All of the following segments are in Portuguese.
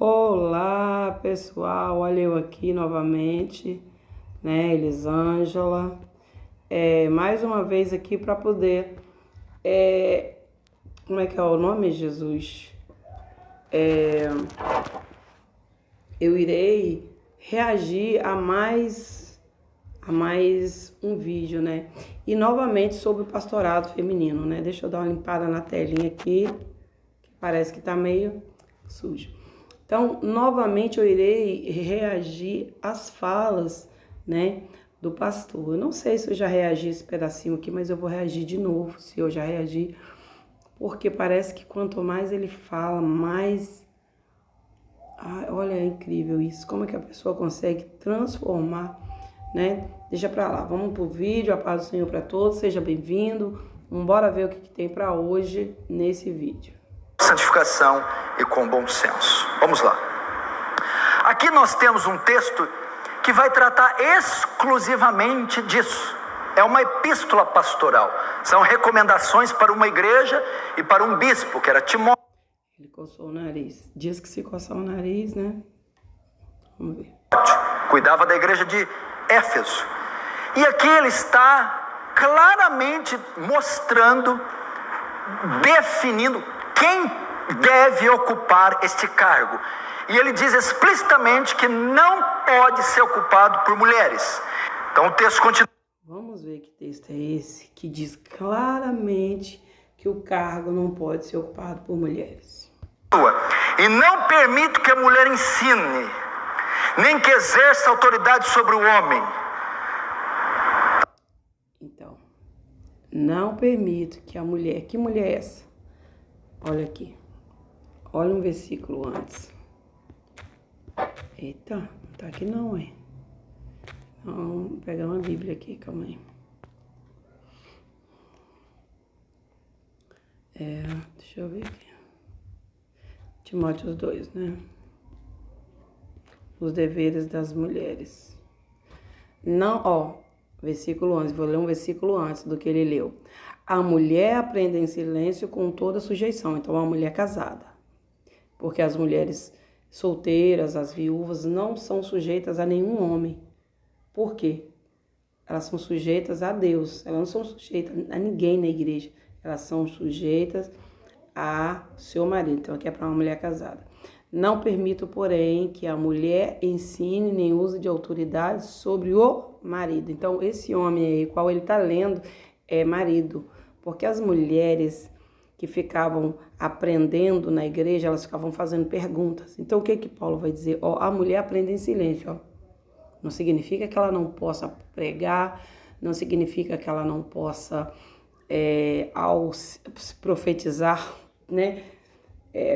Olá, pessoal, olha eu aqui novamente, né, Elisângela, mais uma vez aqui para poder, como é que é o nome, Jesus? Eu irei reagir a mais um vídeo, né, e novamente sobre o pastorado feminino, né, deixa eu dar uma limpada na telinha aqui, que parece que tá meio sujo. Então, novamente eu irei reagir às falas, né, do pastor. Eu não sei se eu já reagi a esse pedacinho aqui, mas eu vou reagir de novo, se eu já reagi, porque parece que quanto mais ele fala, mais... Ai, olha, é incrível isso, como é que a pessoa consegue transformar, né? Deixa pra lá, vamos pro vídeo, a paz do Senhor para todos, seja bem-vindo. Bora ver o que tem para hoje nesse vídeo. Santificação e com bom senso. Vamos lá. Aqui nós temos um texto que vai tratar exclusivamente disso. É uma epístola pastoral. São recomendações para uma igreja e para um bispo, que era Timóteo. Ele coçou o nariz. Diz que se coçar o nariz, né? Vamos ver. Cuidava da igreja de Éfeso. E aqui ele está claramente mostrando, definindo quem deve ocupar este cargo. E ele diz explicitamente que não pode ser ocupado por mulheres. Então o texto continua. Vamos ver que texto é esse que diz claramente que o cargo não pode ser ocupado por mulheres. E não permito que a mulher ensine, nem que exerça autoridade sobre o homem. Então, não permito que a mulher... Que mulher é essa? Olha aqui. Olha um versículo antes. Eita, não tá aqui não, é. Vou pegar uma Bíblia aqui, calma aí. Deixa eu ver aqui. Timóteo 2, né? Os deveres das mulheres. Não, versículo 11, vou ler um versículo antes do que ele leu. A mulher aprende em silêncio com toda sujeição. Então, a mulher casada. Porque as mulheres solteiras, as viúvas, não são sujeitas a nenhum homem. Por quê? Elas são sujeitas a Deus. Elas não são sujeitas a ninguém na igreja. Elas são sujeitas a seu marido. Então, aqui é para uma mulher casada. Não permito, porém, que a mulher ensine nem use de autoridade sobre o marido. Então, esse homem aí, qual ele está lendo, é marido. Porque as mulheres que ficavam aprendendo na igreja, elas ficavam fazendo perguntas. Então, o que Paulo vai dizer? A mulher aprende em silêncio, Não significa que ela não possa pregar, não significa que ela não possa, ao profetizar, né?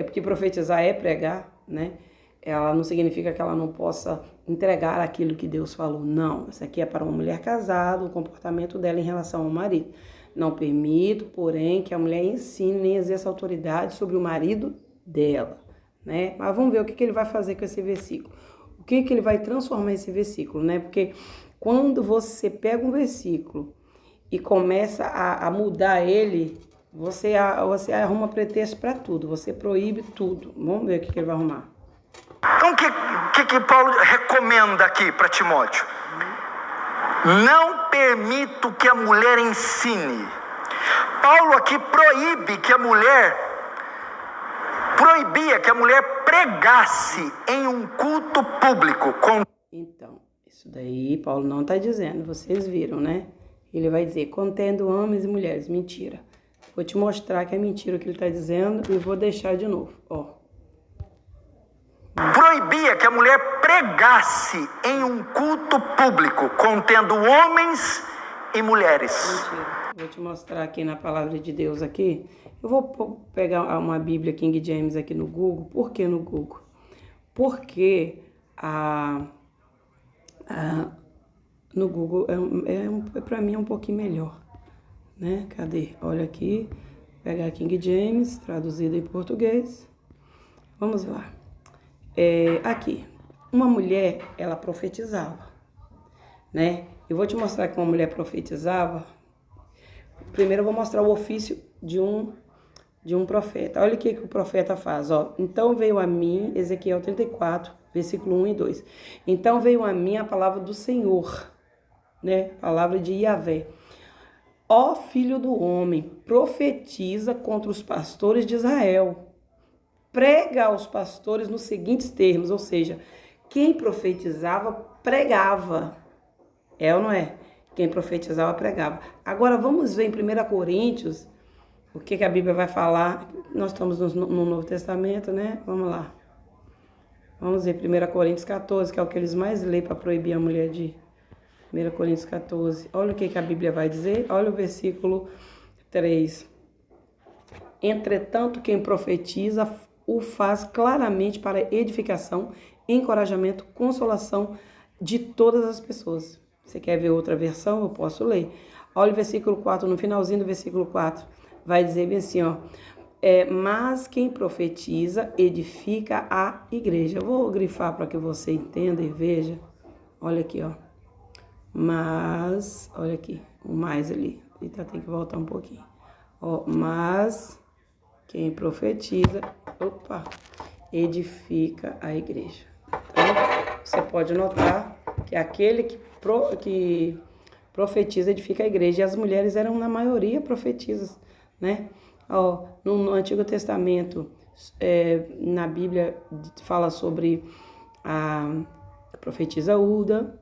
Porque profetizar é pregar, né? Ela não significa que ela não possa entregar aquilo que Deus falou. Não, isso aqui é para uma mulher casada, o comportamento dela em relação ao marido. Não permito, porém, que a mulher ensine nem exerça autoridade sobre o marido dela, né? Mas vamos ver o que ele vai fazer com esse versículo. O que ele vai transformar esse versículo, né? Porque quando você pega um versículo e começa a mudar ele, você arruma pretexto para tudo, você proíbe tudo. Vamos ver o que ele vai arrumar. Então, o que Paulo recomenda aqui para Timóteo? Não permito que a mulher ensine. Paulo aqui proibia que a mulher pregasse em um culto público. Então, isso daí Paulo não está dizendo, vocês viram, né? Ele vai dizer, contendo homens e mulheres. Mentira. Vou te mostrar que é mentira o que ele está dizendo e vou deixar de novo, Proibia que a mulher pregasse em um culto público, contendo homens e mulheres. Mentira. Vou te mostrar aqui na palavra de Deus aqui. Eu vou pegar uma Bíblia King James aqui no Google. Por que no Google? Porque no Google para mim é um pouquinho melhor, né? Cadê? Olha aqui. Pegar King James, traduzido em português. Vamos lá. Aqui, uma mulher, ela profetizava, né? Eu vou te mostrar que uma mulher profetizava. Primeiro eu vou mostrar o ofício de de um profeta. Olha o que o profeta faz, ó. Então veio a mim, Ezequiel 34, versículo 1 e 2. Então veio a mim a palavra do Senhor, né? Palavra de Yahvé. Ó filho do homem, profetiza contra os pastores de Israel. Prega aos pastores nos seguintes termos, ou seja, quem profetizava, pregava. É ou não é? Quem profetizava, pregava. Agora vamos ver em 1 Coríntios, o que a Bíblia vai falar. Nós estamos no Novo Testamento, né? Vamos lá. Vamos ver 1 Coríntios 14, que é o que eles mais lêem para proibir a mulher de 1 Coríntios 14. Olha o que a Bíblia vai dizer. Olha o versículo 3. Entretanto, quem profetiza o faz claramente para edificação, encorajamento, consolação de todas as pessoas. Você quer ver outra versão? Eu posso ler. Olha o versículo 4, no finalzinho do versículo 4. Vai dizer bem assim, ó. Mas quem profetiza edifica a igreja. Eu vou grifar para que você entenda e veja. Olha aqui, ó. Mas, olha aqui, o mais ali. Então tem que voltar um pouquinho. Ó, mas quem profetiza, edifica a igreja. Então, você pode notar que aquele que profetiza edifica a igreja. E as mulheres eram, na maioria, profetizas, né? Ó, no Antigo Testamento, na Bíblia, fala sobre a profetisa Uda,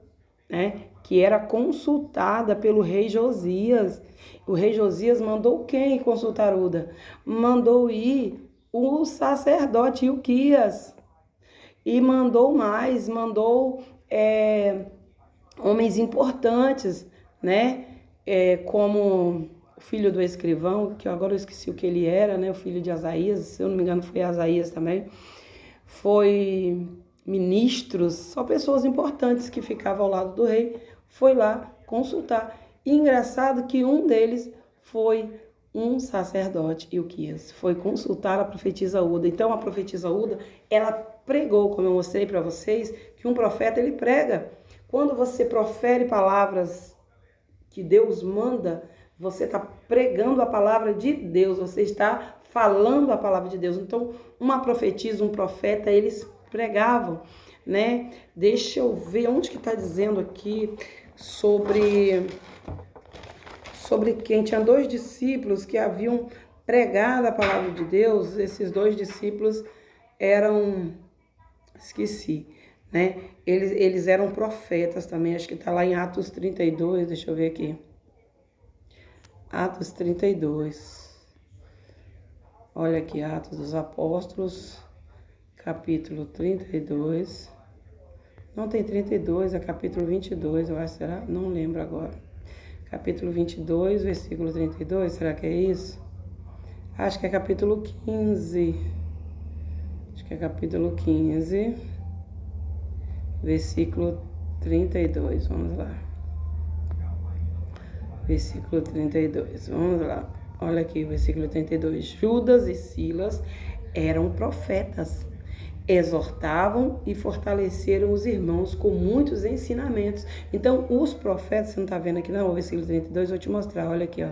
né? Que era consultada pelo rei Josias. O rei Josias mandou quem consultar Uda? Mandou ir o sacerdote Ilquias. E mandou mais, homens importantes, né? Como o filho do escrivão, que agora eu esqueci o que ele era, né? O filho de Asaías, se eu não me engano foi Asaías também. Foi ministros, só pessoas importantes que ficavam ao lado do rei, foi lá consultar. E engraçado que um deles foi um sacerdote, Ilquias, foi consultar a profetisa Uda. Então a profetisa Uda, ela pregou, como eu mostrei para vocês, que um profeta ele prega. Quando você profere palavras que Deus manda, você está pregando a palavra de Deus, você está falando a palavra de Deus. Então, uma profetisa, um profeta, eles pregavam, né? Deixa eu ver onde que está dizendo aqui sobre quem tinha 2 discípulos que haviam pregado a palavra de Deus. Esses 2 discípulos eram, esqueci, né? Eles eram profetas também, acho que está lá em Atos 32, deixa eu ver aqui. Atos 32. Olha aqui, Atos dos Apóstolos, capítulo 32. Não tem 32, é capítulo 22, eu acho, será? Não lembro agora. Capítulo 22, versículo 32, será que é isso? Acho que é capítulo 15. Acho que é capítulo 15, versículo 32, vamos lá. Versículo 32, vamos lá. Olha aqui o versículo 32. Judas e Silas eram profetas, exortavam e fortaleceram os irmãos com muitos ensinamentos. Então, os profetas, você não está vendo aqui não, o versículo 32, vou te mostrar, olha aqui, ó.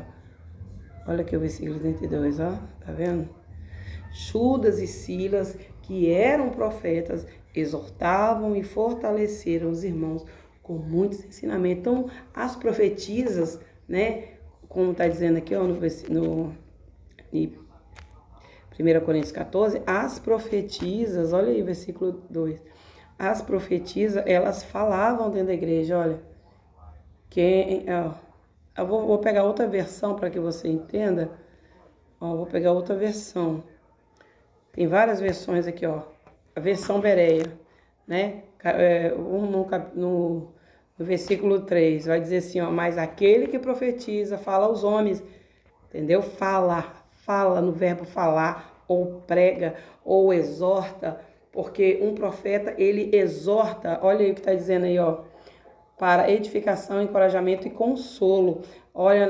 Olha aqui o versículo 32, ó, tá vendo? Judas e Silas, que eram profetas, exortavam e fortaleceram os irmãos com muitos ensinamentos. Então, as profetisas, né, como está dizendo aqui, ó, em 1 Coríntios 14, as profetisas, olha aí, versículo 2, as profetisas, elas falavam dentro da igreja, olha, eu vou pegar outra versão para que você entenda, ó, vou pegar outra versão, tem várias versões aqui, ó, a versão Bereia, né, no versículo 3, vai dizer assim, ó, mas aquele que profetiza, fala aos homens, entendeu? Fala no verbo falar, ou prega, ou exorta, porque um profeta, ele exorta, olha aí o que está dizendo aí, ó, para edificação, encorajamento e consolo. Olha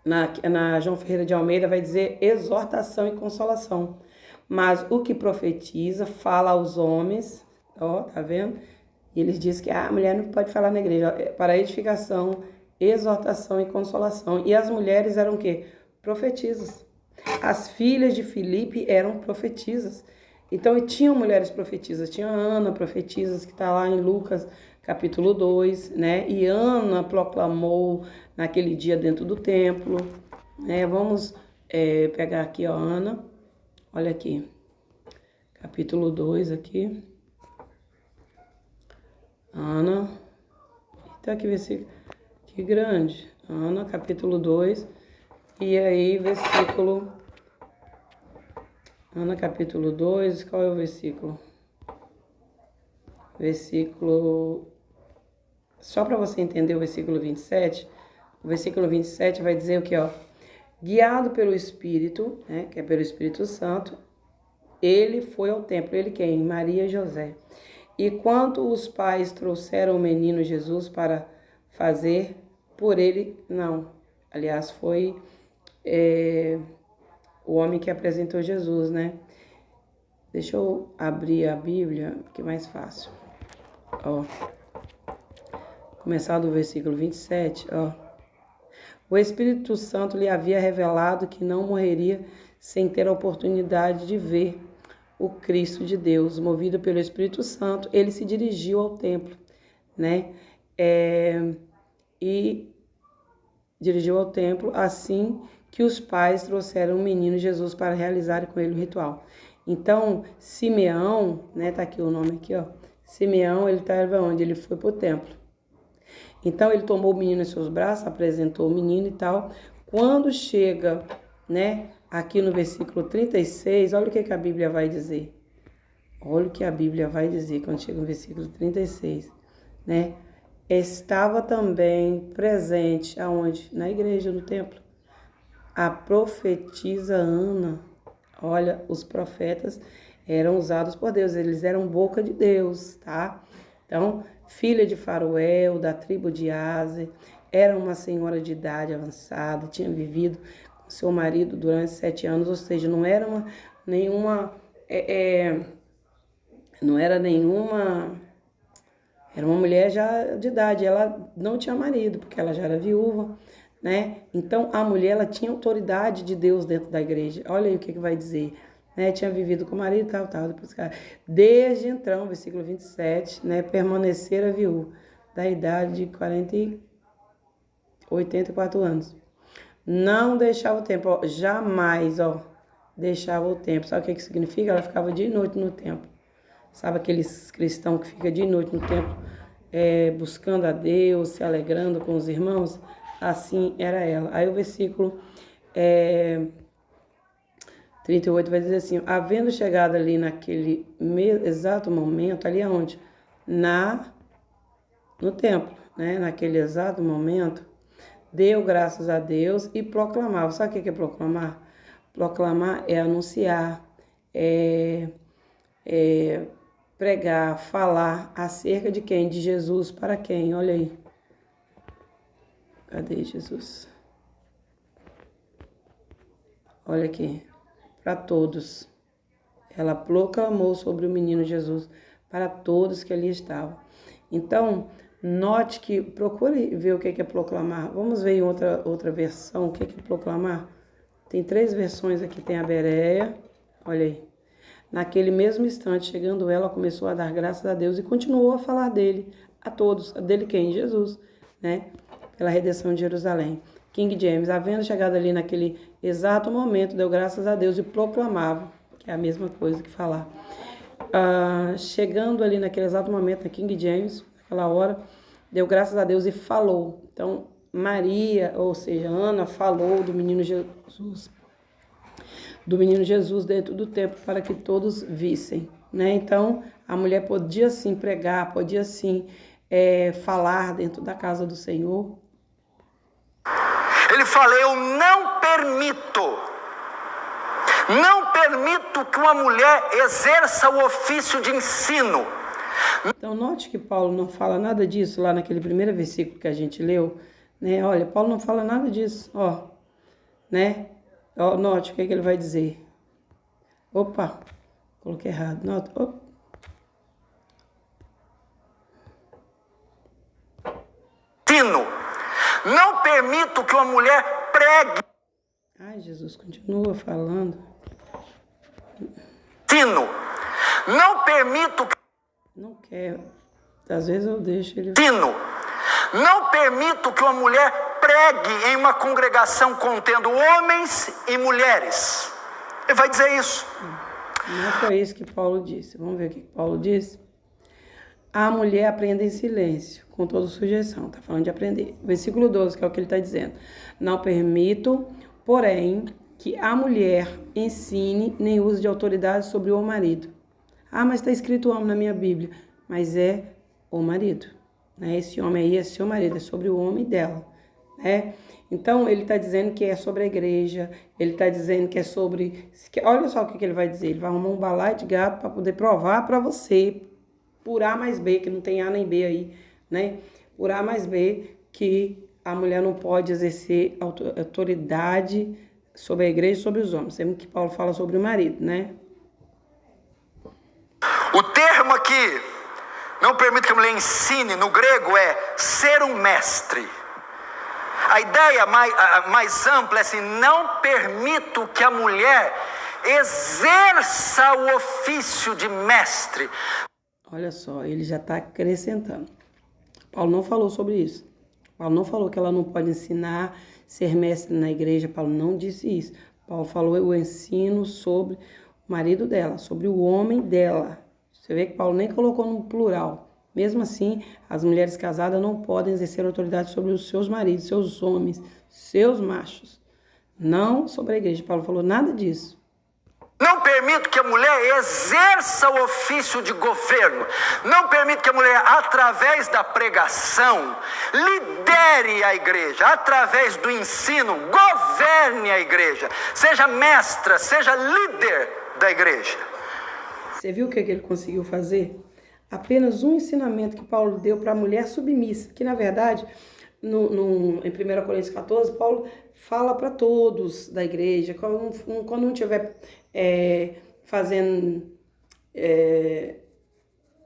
na João Ferreira de Almeida, vai dizer exortação e consolação. Mas o que profetiza, fala aos homens, ó, tá vendo? E eles dizem que a mulher não pode falar na igreja, para edificação, exortação e consolação. E as mulheres eram o quê? Profetisas. As filhas de Filipe eram profetisas. Então, tinham mulheres profetisas. Tinha Ana, profetisa, que está lá em Lucas, capítulo 2, né? E Ana proclamou naquele dia dentro do templo, né? Vamos pegar aqui, ó, Ana. Olha aqui. Capítulo 2 aqui. Ana. Eita, que versículo. Que grande. Ana, capítulo 2. E aí, versículo... Ana, capítulo 2, qual é o versículo? Versículo... Só para você entender o versículo 27, o versículo 27 vai dizer o que, ó? Guiado pelo Espírito, né, que é pelo Espírito Santo, ele foi ao templo. Ele quem? Maria e José. E quando os pais trouxeram o menino Jesus para fazer por ele, não. Aliás, foi o homem que apresentou Jesus, né? Deixa eu abrir a Bíblia, que é mais fácil. Ó. Começar do versículo 27, ó. O Espírito Santo lhe havia revelado que não morreria sem ter a oportunidade de ver o Cristo de Deus. Movido pelo Espírito Santo, ele se dirigiu ao templo, né? E dirigiu ao templo assim que os pais trouxeram o menino Jesus para realizar com ele o ritual. Então, Simeão, né? Tá aqui o nome aqui, ó. Simeão, ele estava onde? Ele foi para o templo. Então, ele tomou o menino em seus braços, apresentou o menino e tal. Quando chega, né, aqui no versículo 36, olha o que a Bíblia vai dizer. Olha o que a Bíblia vai dizer quando chega no versículo 36, né? Estava também presente, aonde? Na igreja, no templo, a profetisa Ana. Olha, os profetas eram usados por Deus, eles eram boca de Deus, tá? Então, filha de Faruel, da tribo de Aser, era uma senhora de idade avançada, tinha vivido com seu marido durante 7 anos, ou seja, não era era uma mulher já de idade, ela não tinha marido, porque ela já era viúva, né? Então, a mulher, ela tinha autoridade de Deus dentro da igreja. Olha aí o que vai dizer, né? Tinha vivido com o marido, tal, depois, desde então, versículo 27, né? Permanecera viúva, da idade de 84 anos. Não deixava o templo, ó, jamais, ó, deixava o templo. Sabe o que significa? Ela ficava dia e noite no templo. Sabe aqueles cristãos que ficam dia e noite no templo, buscando a Deus, se alegrando com os irmãos? Assim era ela. Aí o versículo 38 vai dizer assim: havendo chegado ali naquele exato momento, ali aonde? No templo, né? Naquele exato momento, deu graças a Deus e proclamava. Sabe o que é proclamar? Proclamar é anunciar, pregar, falar acerca de quem? De Jesus para quem? Olha aí. Cadê Jesus? Olha aqui. Para todos. Ela proclamou sobre o menino Jesus para todos que ali estavam. Então, note que, procure ver o que é proclamar. Vamos ver em outra versão o que é proclamar. Tem 3 versões aqui. Tem a Bereia. Olha aí. Naquele mesmo instante, chegando ela, começou a dar graças a Deus e continuou a falar dele, a todos. Dele quem? Jesus, né? Pela redenção de Jerusalém. King James, havendo chegado ali naquele exato momento, deu graças a Deus e proclamava, que é a mesma coisa que falar. Chegando ali naquele exato momento, na King James, naquela hora, deu graças a Deus e falou. Então, Maria, ou seja, Ana, falou do menino Jesus dentro do templo para que todos vissem, né? Então, a mulher podia sim pregar, podia sim falar dentro da casa do Senhor. Ele fala: eu não permito que uma mulher exerça o ofício de ensino. Então, note que Paulo não fala nada disso lá naquele primeiro versículo que a gente leu, né? Olha, Paulo não fala nada disso, ó, né? Ó, note o que ele vai dizer. Opa, coloquei errado. Nota, opa. Ensino. Não permito que uma mulher pregue. Ai, Jesus, continua falando. Ensino. Não permito que... Não quer. Às vezes eu deixo ele... Ensino. Não permito que uma mulher pregue em uma congregação contendo homens e mulheres. Ele vai dizer isso. Não foi isso que Paulo disse. Vamos ver o que Paulo disse. A mulher aprende em silêncio, com toda sujeição. Está falando de aprender. Versículo 12, que é o que ele está dizendo. Não permito, porém, que a mulher ensine nem use de autoridade sobre o marido. Ah, mas está escrito homem na minha Bíblia. Mas é o marido. Né? Esse homem aí é seu marido, é sobre o homem dela. Né? Então, ele está dizendo que é sobre a igreja, ele está dizendo que é sobre... Olha só o que ele vai dizer. Ele vai arrumar um balaio de gato para poder provar para você, por A mais B, que não tem A nem B aí, né? Por A mais B, que a mulher não pode exercer autoridade sobre a igreja e sobre os homens. Sempre que Paulo fala sobre o marido, né? O termo aqui, não permite que a mulher ensine, no grego é ser um mestre. A ideia mais ampla é assim, não permito que a mulher exerça o ofício de mestre. Olha só, ele já está acrescentando. Paulo não falou sobre isso. Paulo não falou que ela não pode ensinar, ser mestre na igreja. Paulo não disse isso. Paulo falou o ensino sobre o marido dela, sobre o homem dela. Você vê que Paulo nem colocou no plural. Mesmo assim, as mulheres casadas não podem exercer autoridade sobre os seus maridos, seus homens, seus machos. Não sobre a igreja. Paulo falou nada disso. Não permito que a mulher exerça o ofício de governo. Não permito que a mulher, através da pregação, lidere a igreja. Através do ensino, governe a igreja. Seja mestra, seja líder da igreja. Você viu o que ele conseguiu fazer? Apenas um ensinamento que Paulo deu para a mulher submissa. Que, na verdade, em 1 Coríntios 14, Paulo fala para todos da igreja. Quando um estiver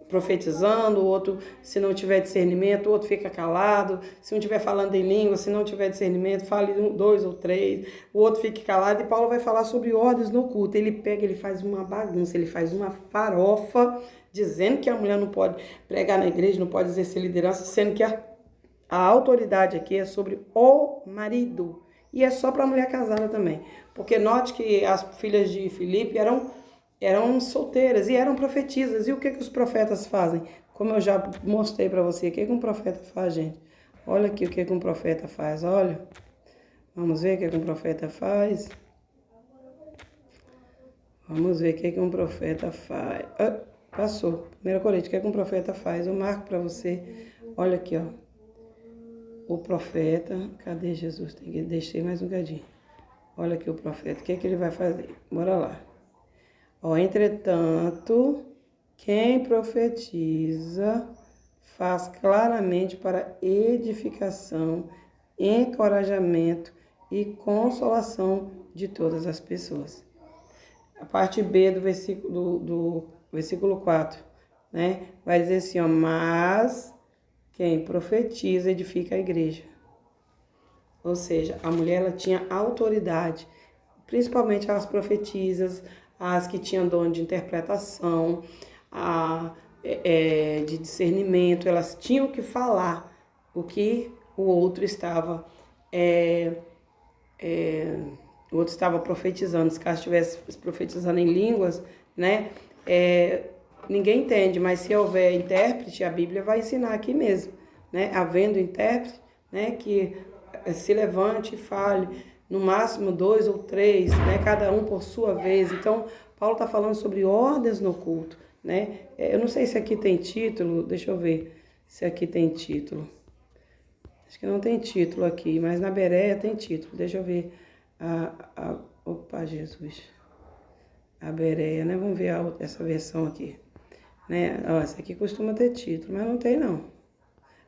profetizando, o outro, se não tiver discernimento, o outro fica calado. Se um estiver falando em língua, se não tiver discernimento, fale 2 ou 3, o outro fique calado. E Paulo vai falar sobre ordens no culto. Ele pega, ele faz uma bagunça, ele faz uma farofa, dizendo que a mulher não pode pregar na igreja, não pode exercer liderança, sendo que a autoridade aqui é sobre o marido. E é só para a mulher casada também. Porque note que as filhas de Filipe eram solteiras e eram profetisas. E o que os profetas fazem? Como eu já mostrei para você, o que um profeta faz, gente? Olha aqui o que um profeta faz, olha. Vamos ver o que um profeta faz. Vamos ver o que um profeta faz. Passou. 1 Coríntios, o que um profeta faz? Eu marco para você. Olha aqui, ó. O profeta, cadê Jesus? Tem que deixar mais um cadinho. Olha aqui o profeta, o que ele vai fazer? Bora lá. Ó, entretanto, quem profetiza faz claramente para edificação, encorajamento e consolação de todas as pessoas. A parte B do versículo 4, né? Vai dizer assim, ó, mas quem profetiza edifica a igreja. Ou seja, a mulher ela tinha autoridade, principalmente as profetisas, as que tinham dom de interpretação, de discernimento, elas tinham que falar o que o outro estava profetizando. Se caso estivesse profetizando em línguas, né, ninguém entende, mas se houver intérprete, a Bíblia vai ensinar aqui mesmo, né, havendo intérprete, né, que se levante e fale, no máximo 2 ou 3, né, cada um por sua vez. Então, Paulo está falando sobre ordens no culto, né? Eu não sei se aqui tem título, deixa eu ver se aqui tem título. Acho que não tem título aqui, mas na Bereia tem título. Deixa eu ver. Opa, Jesus. A Bereia, né? Vamos ver essa versão aqui. Né? Ó, essa aqui costuma ter título, mas não tem não.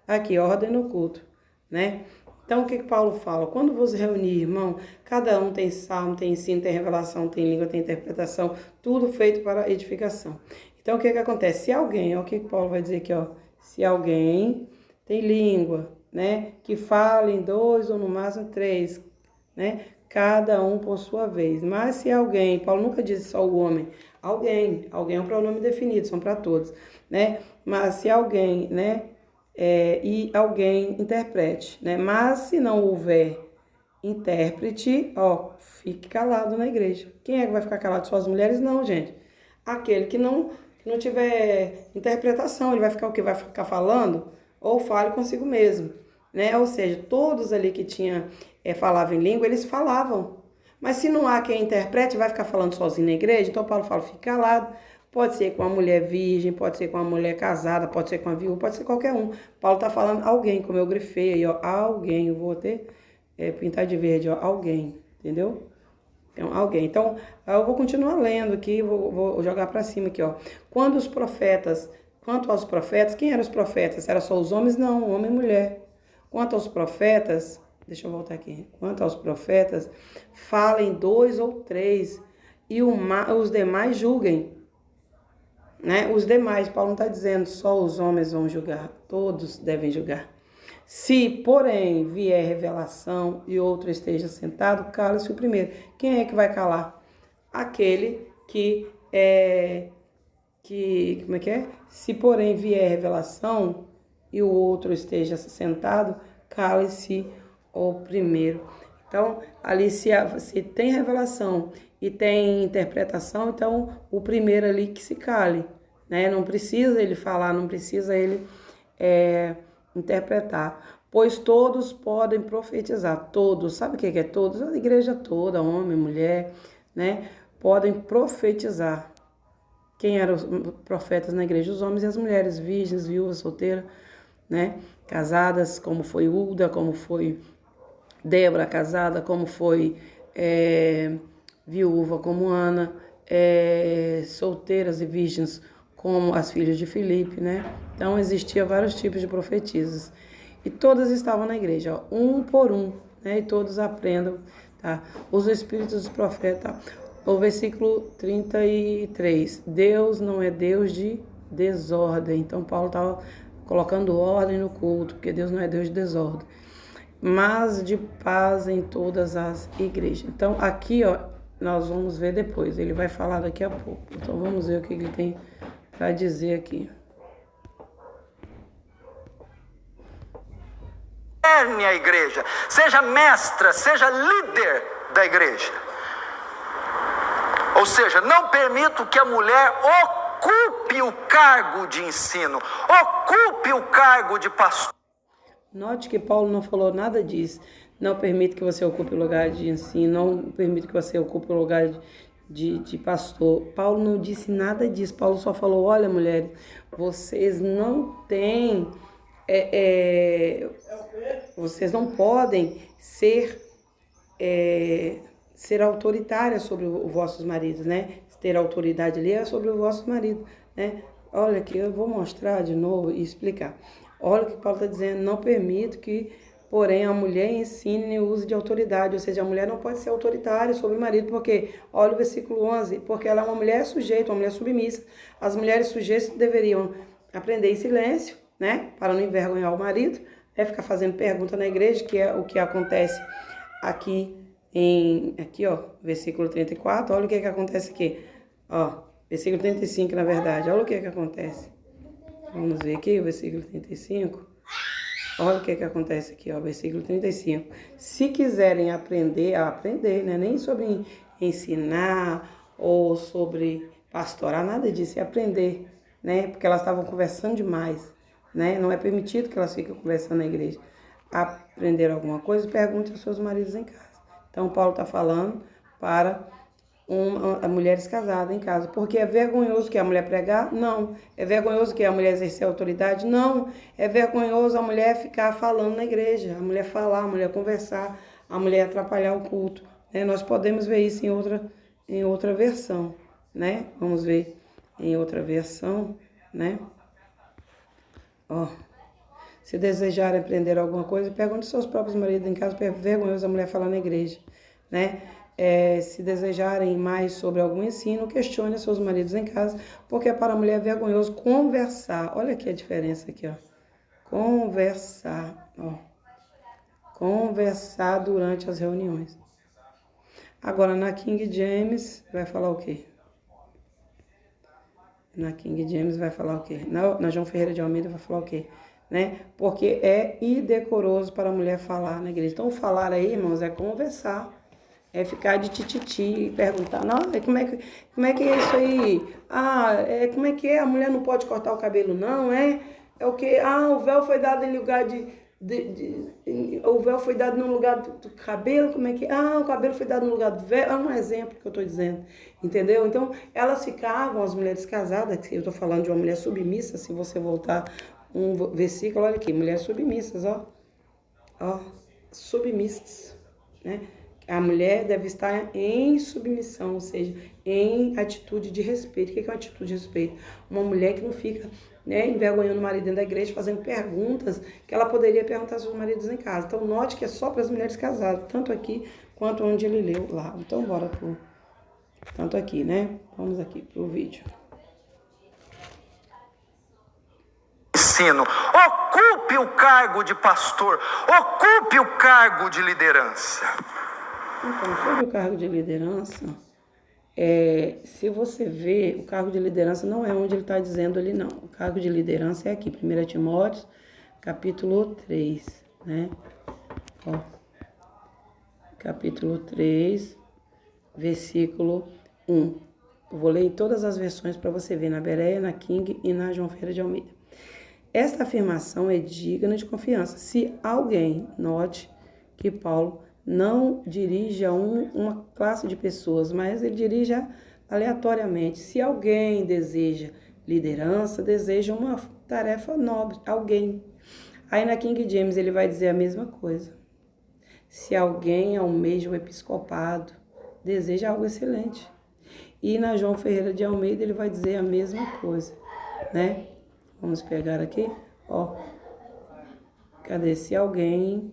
Aqui, ordem no culto, né? Então, o que Paulo fala? Quando você reunir, irmão, cada um tem salmo, tem ensino, tem revelação, tem língua, tem interpretação, tudo feito para edificação. Então, o que acontece? Se alguém, ó, o que Paulo vai dizer aqui, ó, se alguém tem língua, né, que fala em 2 ou no máximo 3, né, cada um por sua vez. Mas se alguém, Paulo nunca disse só o homem, alguém é um pronome definido, são para todos, né? Mas se alguém, né, e alguém interprete, né? Mas se não houver intérprete, ó, fique calado na igreja. Quem é que vai ficar calado? Só as mulheres? Não, gente. Aquele que não tiver interpretação, ele vai ficar o quê? Vai ficar falando? Ou fale consigo mesmo, né? Ou seja, todos ali que falavam em língua, eles falavam. Mas se não há quem interprete, vai ficar falando sozinho na igreja? Então Paulo fala, fique calado. Pode ser com uma mulher virgem, pode ser com uma mulher casada, pode ser com uma viúva, pode ser qualquer um. Paulo está falando alguém, como eu grifei aí, ó, alguém, eu vou até pintar de verde, ó, alguém, entendeu? Então, alguém. Então, eu vou continuar lendo aqui, vou jogar para cima aqui, ó. Quanto aos profetas, quem eram os profetas? Era só os homens? Não, homem e mulher. Quanto aos profetas, deixa eu voltar aqui. Quanto aos profetas, falem 2 ou 3 e os demais julguem. Né? Os demais, Paulo não está dizendo só os homens vão julgar, todos devem julgar. Se, porém, vier revelação e outro esteja sentado, cala-se o primeiro. Quem é que vai calar? Aquele como é que é? Se, porém, vier revelação e o outro esteja sentado, cale-se o primeiro. Então, ali se tem revelação e tem interpretação, então o primeiro ali que se cale, né? Não precisa ele falar, não precisa ele interpretar. Pois todos podem profetizar, todos, sabe o que é todos? A igreja toda, homem, mulher, né? Podem profetizar. Quem eram os profetas na igreja? Os homens e as mulheres, virgens, viúvas, solteiras, né? Casadas, como foi Ulda, como foi Débora casada, como foi viúva, como Ana, solteiras e virgens, como as filhas de Filipe, né? Então, existia vários tipos de profetisas. E todas estavam na igreja, ó, um por um, né? E todos aprendam, tá? Os espíritos dos profetas, o versículo 33, Deus não é Deus de desordem. Então, Paulo estava colocando ordem no culto, porque Deus não é Deus de desordem, mas de paz em todas as igrejas. Então, aqui, ó, nós vamos ver depois, ele vai falar daqui a pouco. Então, vamos ver o que ele tem para dizer aqui. Governe a igreja, seja mestra, seja líder da igreja. Ou seja, não permito que a mulher ocupe o cargo de ensino, ocupe o cargo de pastor. Note que Paulo não falou nada disso. Não permite que você ocupe o lugar de ensino, não permite que você ocupe o lugar de pastor. Paulo não disse nada disso. Paulo só falou, olha, mulheres, vocês não têm... vocês não podem ser autoritárias sobre os vossos maridos, né? Ter autoridade ali é sobre o vosso marido, né? Olha aqui, eu vou mostrar de novo e explicar. Olha o que Paulo está dizendo, não permito que, porém, a mulher ensine o uso de autoridade, ou seja, a mulher não pode ser autoritária sobre o marido, porque, olha o versículo 11, porque ela é uma mulher sujeita, uma mulher submissa. As mulheres sujeitas deveriam aprender em silêncio, né, para não envergonhar o marido, ficar fazendo pergunta na igreja, que é o que acontece aqui, ó, versículo 34, olha o que acontece aqui, ó, versículo 35, na verdade, olha o que acontece. Vamos ver aqui o versículo 35. Olha o que acontece aqui, ó, versículo 35. Se quiserem aprender, né? Nem sobre ensinar ou sobre pastorar, nada disso, é aprender, né? Porque elas estavam conversando demais, né? Não é permitido que elas fiquem conversando na igreja. Aprender alguma coisa, pergunte aos seus maridos em casa. Então, Paulo está falando para mulheres casadas em casa. Porque é vergonhoso que a mulher pregar? Não. É vergonhoso que a mulher exercer autoridade? Não. É vergonhoso a mulher ficar falando na igreja, a mulher falar, a mulher conversar, a mulher atrapalhar o culto, né? Nós podemos ver isso em outra versão, né? Vamos ver em outra versão, né? Ó. Se desejarem aprender alguma coisa, pergunte aos seus próprios maridos em casa, porque é vergonhoso a mulher falar na igreja, né? Se desejarem mais sobre algum ensino, questione seus maridos em casa, porque para a mulher é vergonhoso conversar. Olha aqui a diferença aqui, ó. Conversar, ó. Conversar durante as reuniões. Agora, na King James, vai falar o quê? Na King James vai falar o quê? Na João Ferreira de Almeida vai falar o quê? Né? Porque é indecoroso para a mulher falar na igreja. Então, falar aí, irmãos, é conversar. É ficar de tititi e perguntar, não, como é que é isso aí? Como é que é? A mulher não pode cortar o cabelo, não, é? É o quê? O véu foi dado em lugar o véu foi dado no lugar do cabelo, como é que é? O cabelo foi dado no lugar do véu. É um exemplo que eu estou dizendo, entendeu? Então, elas ficavam, as mulheres casadas, eu estou falando de uma mulher submissa, se você voltar um versículo, olha aqui, mulheres submissas, ó, submissas, né? A mulher deve estar em submissão, ou seja, em atitude de respeito. O que é uma atitude de respeito? Uma mulher que não fica, né, envergonhando o marido dentro da igreja, fazendo perguntas que ela poderia perguntar aos seus maridos em casa. Então, note que é só para as mulheres casadas, tanto aqui quanto onde ele leu lá. Então, bora pro... Tanto aqui, né? Vamos aqui pro vídeo. Ensino. Ocupe o cargo de pastor. Ocupe o cargo de liderança. Então, sobre o cargo de liderança, se você ver, o cargo de liderança não é onde ele está dizendo ali, não. O cargo de liderança é aqui, 1 Timóteo, capítulo 3, né? Ó, capítulo 3, versículo 1. Eu vou ler em todas as versões para você ver, na Bereia, na King e na João Ferreira de Almeida. Esta afirmação é digna de confiança. Se alguém, note que Paulo não dirige a uma classe de pessoas, mas ele dirige aleatoriamente. Se alguém deseja liderança, deseja uma tarefa nobre, alguém. Aí na King James ele vai dizer a mesma coisa. Se alguém almeja o episcopado, deseja algo excelente. E na João Ferreira de Almeida ele vai dizer a mesma coisa, né? Vamos pegar aqui, ó. Cadê? Se alguém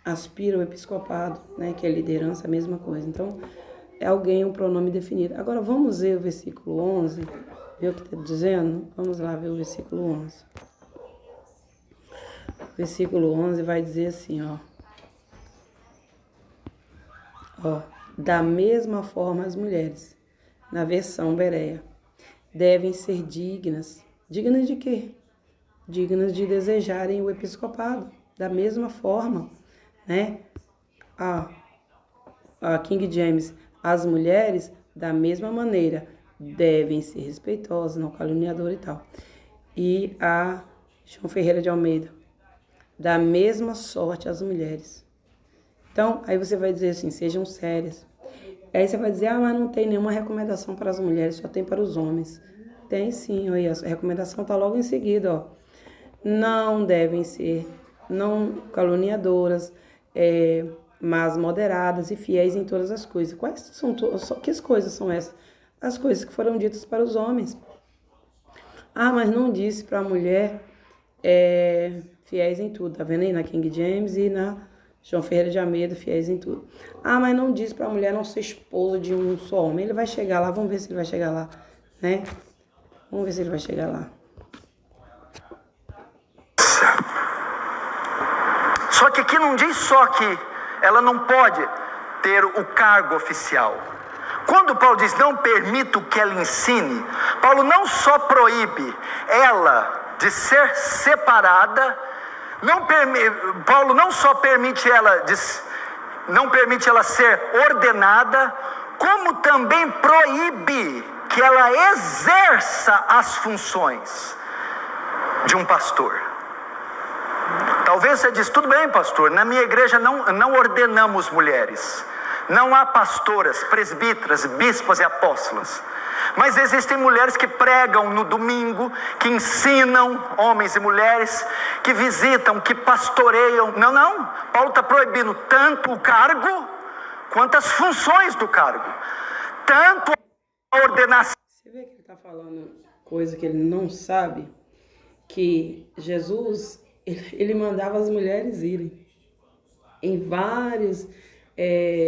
aspira ao episcopado, né, que é liderança, a mesma coisa. Então, é alguém, um pronome definido. Agora, vamos ver o versículo 11, ver o que está dizendo? Vamos lá ver o versículo 11. O versículo 11 vai dizer assim, ó. Da mesma forma, as mulheres, na versão Bereia, devem ser dignas. Dignas de quê? Dignas de desejarem o episcopado. Da mesma forma, né? A King James, as mulheres, da mesma maneira, devem ser respeitosas, não caluniadoras e tal. E a João Ferreira de Almeida, da mesma sorte as mulheres. Então, aí você vai dizer assim, sejam sérias. Aí você vai dizer, mas não tem nenhuma recomendação para as mulheres, só tem para os homens. Tem sim, aí a recomendação está logo em seguida, ó. Não devem ser não caluniadoras, mas moderadas e fiéis em todas as coisas. Que coisas são essas? As coisas que foram ditas para os homens. Mas não disse para a mulher fiéis em tudo. Tá vendo aí na King James e na João Ferreira de Almeida, fiéis em tudo. Mas não disse para a mulher não ser esposa de um só homem. Ele vai chegar lá, vamos ver se ele vai chegar lá, né? Vamos ver se ele vai chegar lá. Só que aqui não diz só que ela não pode ter o cargo oficial. Quando Paulo diz não permito que ela ensine, Paulo não só proíbe ela de ser separada, Paulo não só não permite ela ser ordenada, como também proíbe que ela exerça as funções de um pastor. Talvez você diz, tudo bem, pastor, na minha igreja não ordenamos mulheres. Não há pastoras, presbíteras, bispas e apóstolas. Mas existem mulheres que pregam no domingo, que ensinam, homens e mulheres, que visitam, que pastoreiam. Não. Paulo está proibindo tanto o cargo, quanto as funções do cargo. Tanto a ordenação. Você vê que ele está falando coisa que ele não sabe? Que Jesus, ele mandava as mulheres irem. Em vários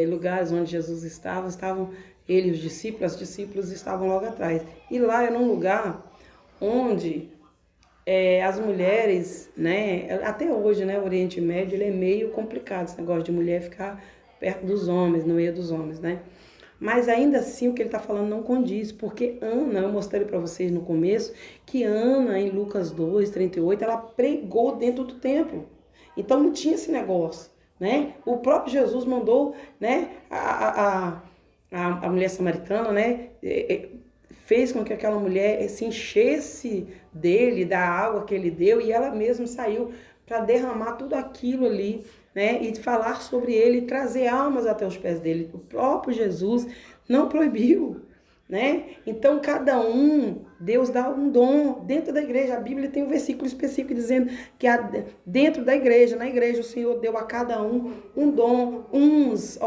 lugares onde Jesus estava, estavam ele e os discípulos, estavam logo atrás. E lá era um lugar onde as mulheres, né, até hoje, né, o Oriente Médio, ele é meio complicado, esse negócio de mulher ficar perto dos homens, no meio dos homens, né? Mas ainda assim o que ele está falando não condiz, porque Ana, eu mostrei para vocês no começo, que Ana, em Lucas 2, 38, ela pregou dentro do templo. Então não tinha esse negócio, né? O próprio Jesus mandou, né, a mulher samaritana, né, fez com que aquela mulher se enchesse dele, da água que ele deu, e ela mesma saiu para derramar tudo aquilo ali, né, e falar sobre ele, e trazer almas até os pés dele. O próprio Jesus não proibiu, né? Então cada um, Deus dá um dom dentro da igreja. A Bíblia tem um versículo específico dizendo que dentro da igreja, na igreja, o Senhor deu a cada um um dom, uns.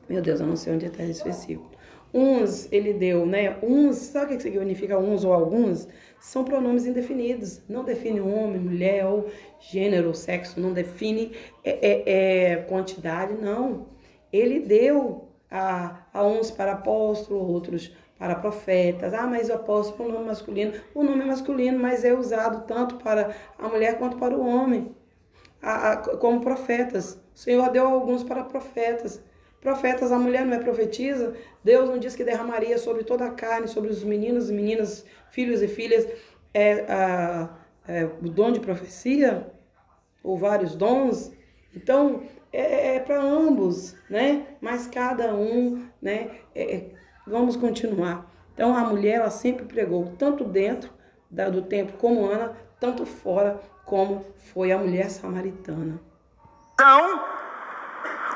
Meu Deus, eu não sei onde está esse versículo. Uns ele deu, né? Uns, sabe o que significa uns ou alguns? São pronomes indefinidos. Não define homem, mulher, ou gênero, ou sexo. Não define quantidade, não. Ele deu a uns para apóstolo, outros para profetas. Ah, mas o apóstolo é um nome masculino. O nome é masculino, mas é usado tanto para a mulher quanto para o homem. Como profetas. O Senhor deu alguns para profetas. Profetas, a mulher não é profetiza? Deus não diz que derramaria sobre toda a carne, sobre os meninos e meninas, filhos e filhas, o dom de profecia? Ou vários dons? Então, é para ambos, né? Mas cada um, né? Vamos continuar. Então, a mulher, ela sempre pregou, tanto dentro do templo como Ana, tanto fora como foi a mulher samaritana. Então,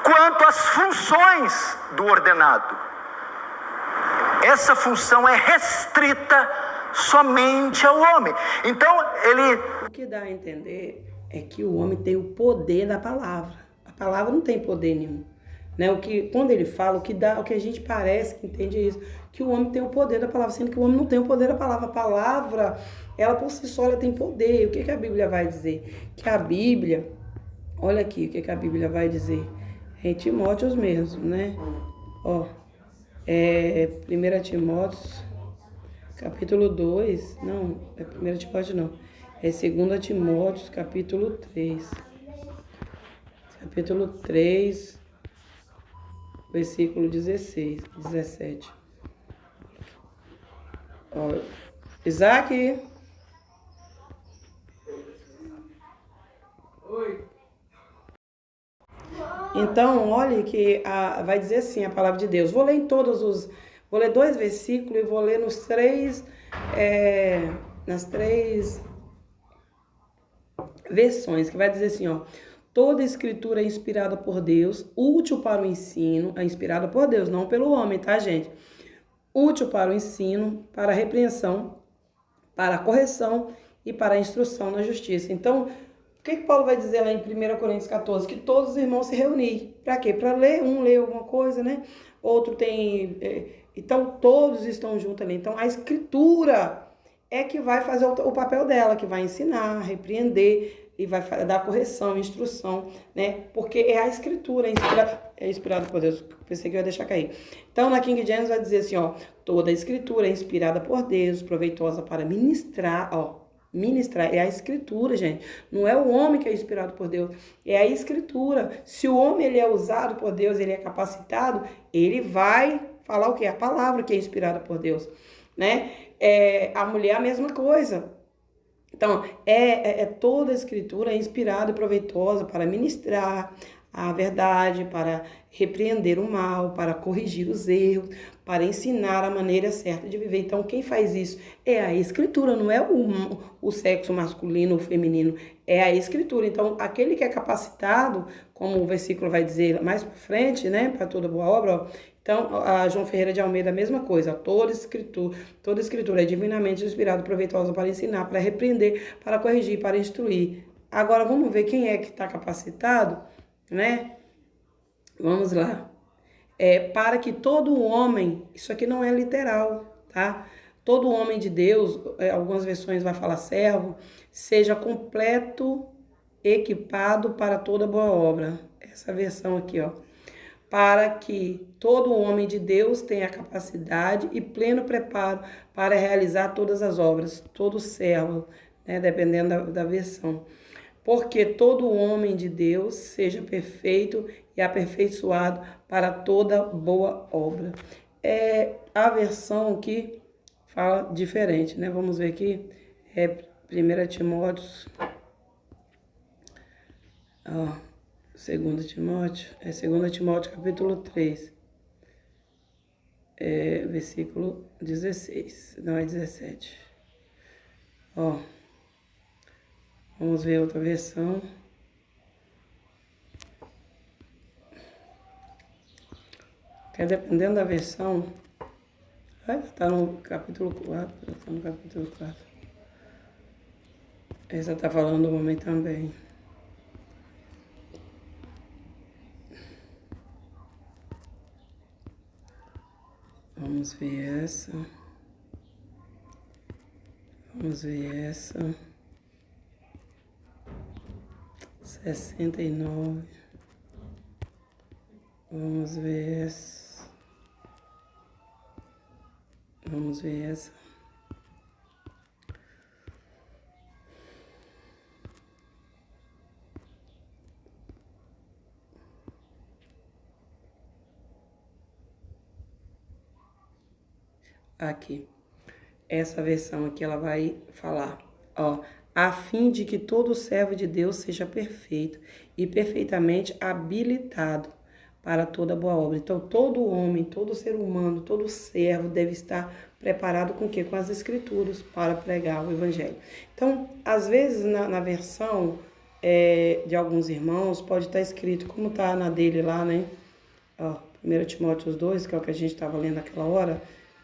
quanto às funções do ordenado, essa função é restrita somente ao homem. Então, o que dá a entender é que o homem tem o poder da palavra. A palavra não tem poder nenhum, né? Quando ele fala, o que a gente parece que entende é isso, que o homem tem o poder da palavra, sendo que o homem não tem o poder da palavra. A palavra, ela por si só, ela tem poder. O que a Bíblia vai dizer? Que a Bíblia, olha aqui o que a Bíblia vai dizer. Em Timóteos mesmo, né? 1 Timóteo, capítulo 2, não, 1 Timóteo não, é 2 Timóteo, capítulo 3. Capítulo 3, versículo 16, 17. Isaac. Oi. Então, olhe que vai dizer assim a palavra de Deus. Vou ler vou ler 2 versículos e vou ler nas três versões, que vai dizer assim, toda escritura é inspirada por Deus, útil para o ensino, é inspirada por Deus, não pelo homem, tá, gente? Útil para o ensino, para a repreensão, para a correção e para a instrução na justiça. Então, o que Paulo vai dizer lá em 1 Coríntios 14? Que todos os irmãos se reunirem. Para quê? Para ler, um lê alguma coisa, né? Outro tem... Então, todos estão juntos ali. Então, a escritura é que vai fazer o papel dela, que vai ensinar, repreender e vai dar correção, instrução, né? Porque é a escritura, é inspirada por Deus. Pensei que eu ia deixar cair. Então, na King James vai dizer assim, toda a escritura é inspirada por Deus, proveitosa para ministrar, ministrar, é a escritura, gente. Não é o homem que é inspirado por Deus, é a escritura. Se o homem ele é usado por Deus, ele é capacitado, ele vai falar o quê? A palavra que é inspirada por Deus, né? A mulher a mesma coisa. Então, toda a escritura é inspirada e proveitosa para ministrar a verdade, para repreender o mal, para corrigir os erros, para ensinar a maneira certa de viver. Então, quem faz isso é a escritura, não é o sexo masculino ou feminino, é a escritura. Então, aquele que é capacitado, como o versículo vai dizer mais para frente, né, para toda boa obra, então, a João Ferreira de Almeida, a mesma coisa. Toda escritura é divinamente inspirada, proveitosa para ensinar, para repreender, para corrigir, para instruir. Agora, vamos ver quem é que está capacitado, né? Vamos lá. Para que todo homem, isso aqui não é literal, tá? Todo homem de Deus, algumas versões vai falar servo, seja completo, equipado para toda boa obra. Essa versão aqui, para que todo homem de Deus tenha capacidade e pleno preparo para realizar todas as obras, todo servo, né, dependendo da versão. porque todo homem de Deus seja perfeito e aperfeiçoado para toda boa obra. É a versão que fala diferente, né? Vamos ver aqui, 1 Timóteo, 2 Timóteo, 2 Timóteo capítulo 3, versículo 16, não é 17. Vamos ver outra versão. Dependendo da versão, está no capítulo 4, está no capítulo 4. Essa está falando do homem também. Vamos ver essa. Vamos ver essa. 69. Vamos ver essa. Vamos ver essa. Aqui. Essa versão aqui ela vai falar, a fim de que todo servo de Deus seja perfeito e perfeitamente habilitado para toda boa obra. Então, todo homem, todo ser humano, todo servo deve estar preparado com o quê? Com as escrituras para pregar o evangelho. Então, às vezes na versão de alguns irmãos pode estar escrito, como está na dele lá, né? 1 Timóteo 2, que é o que a gente estava lendo naquela hora,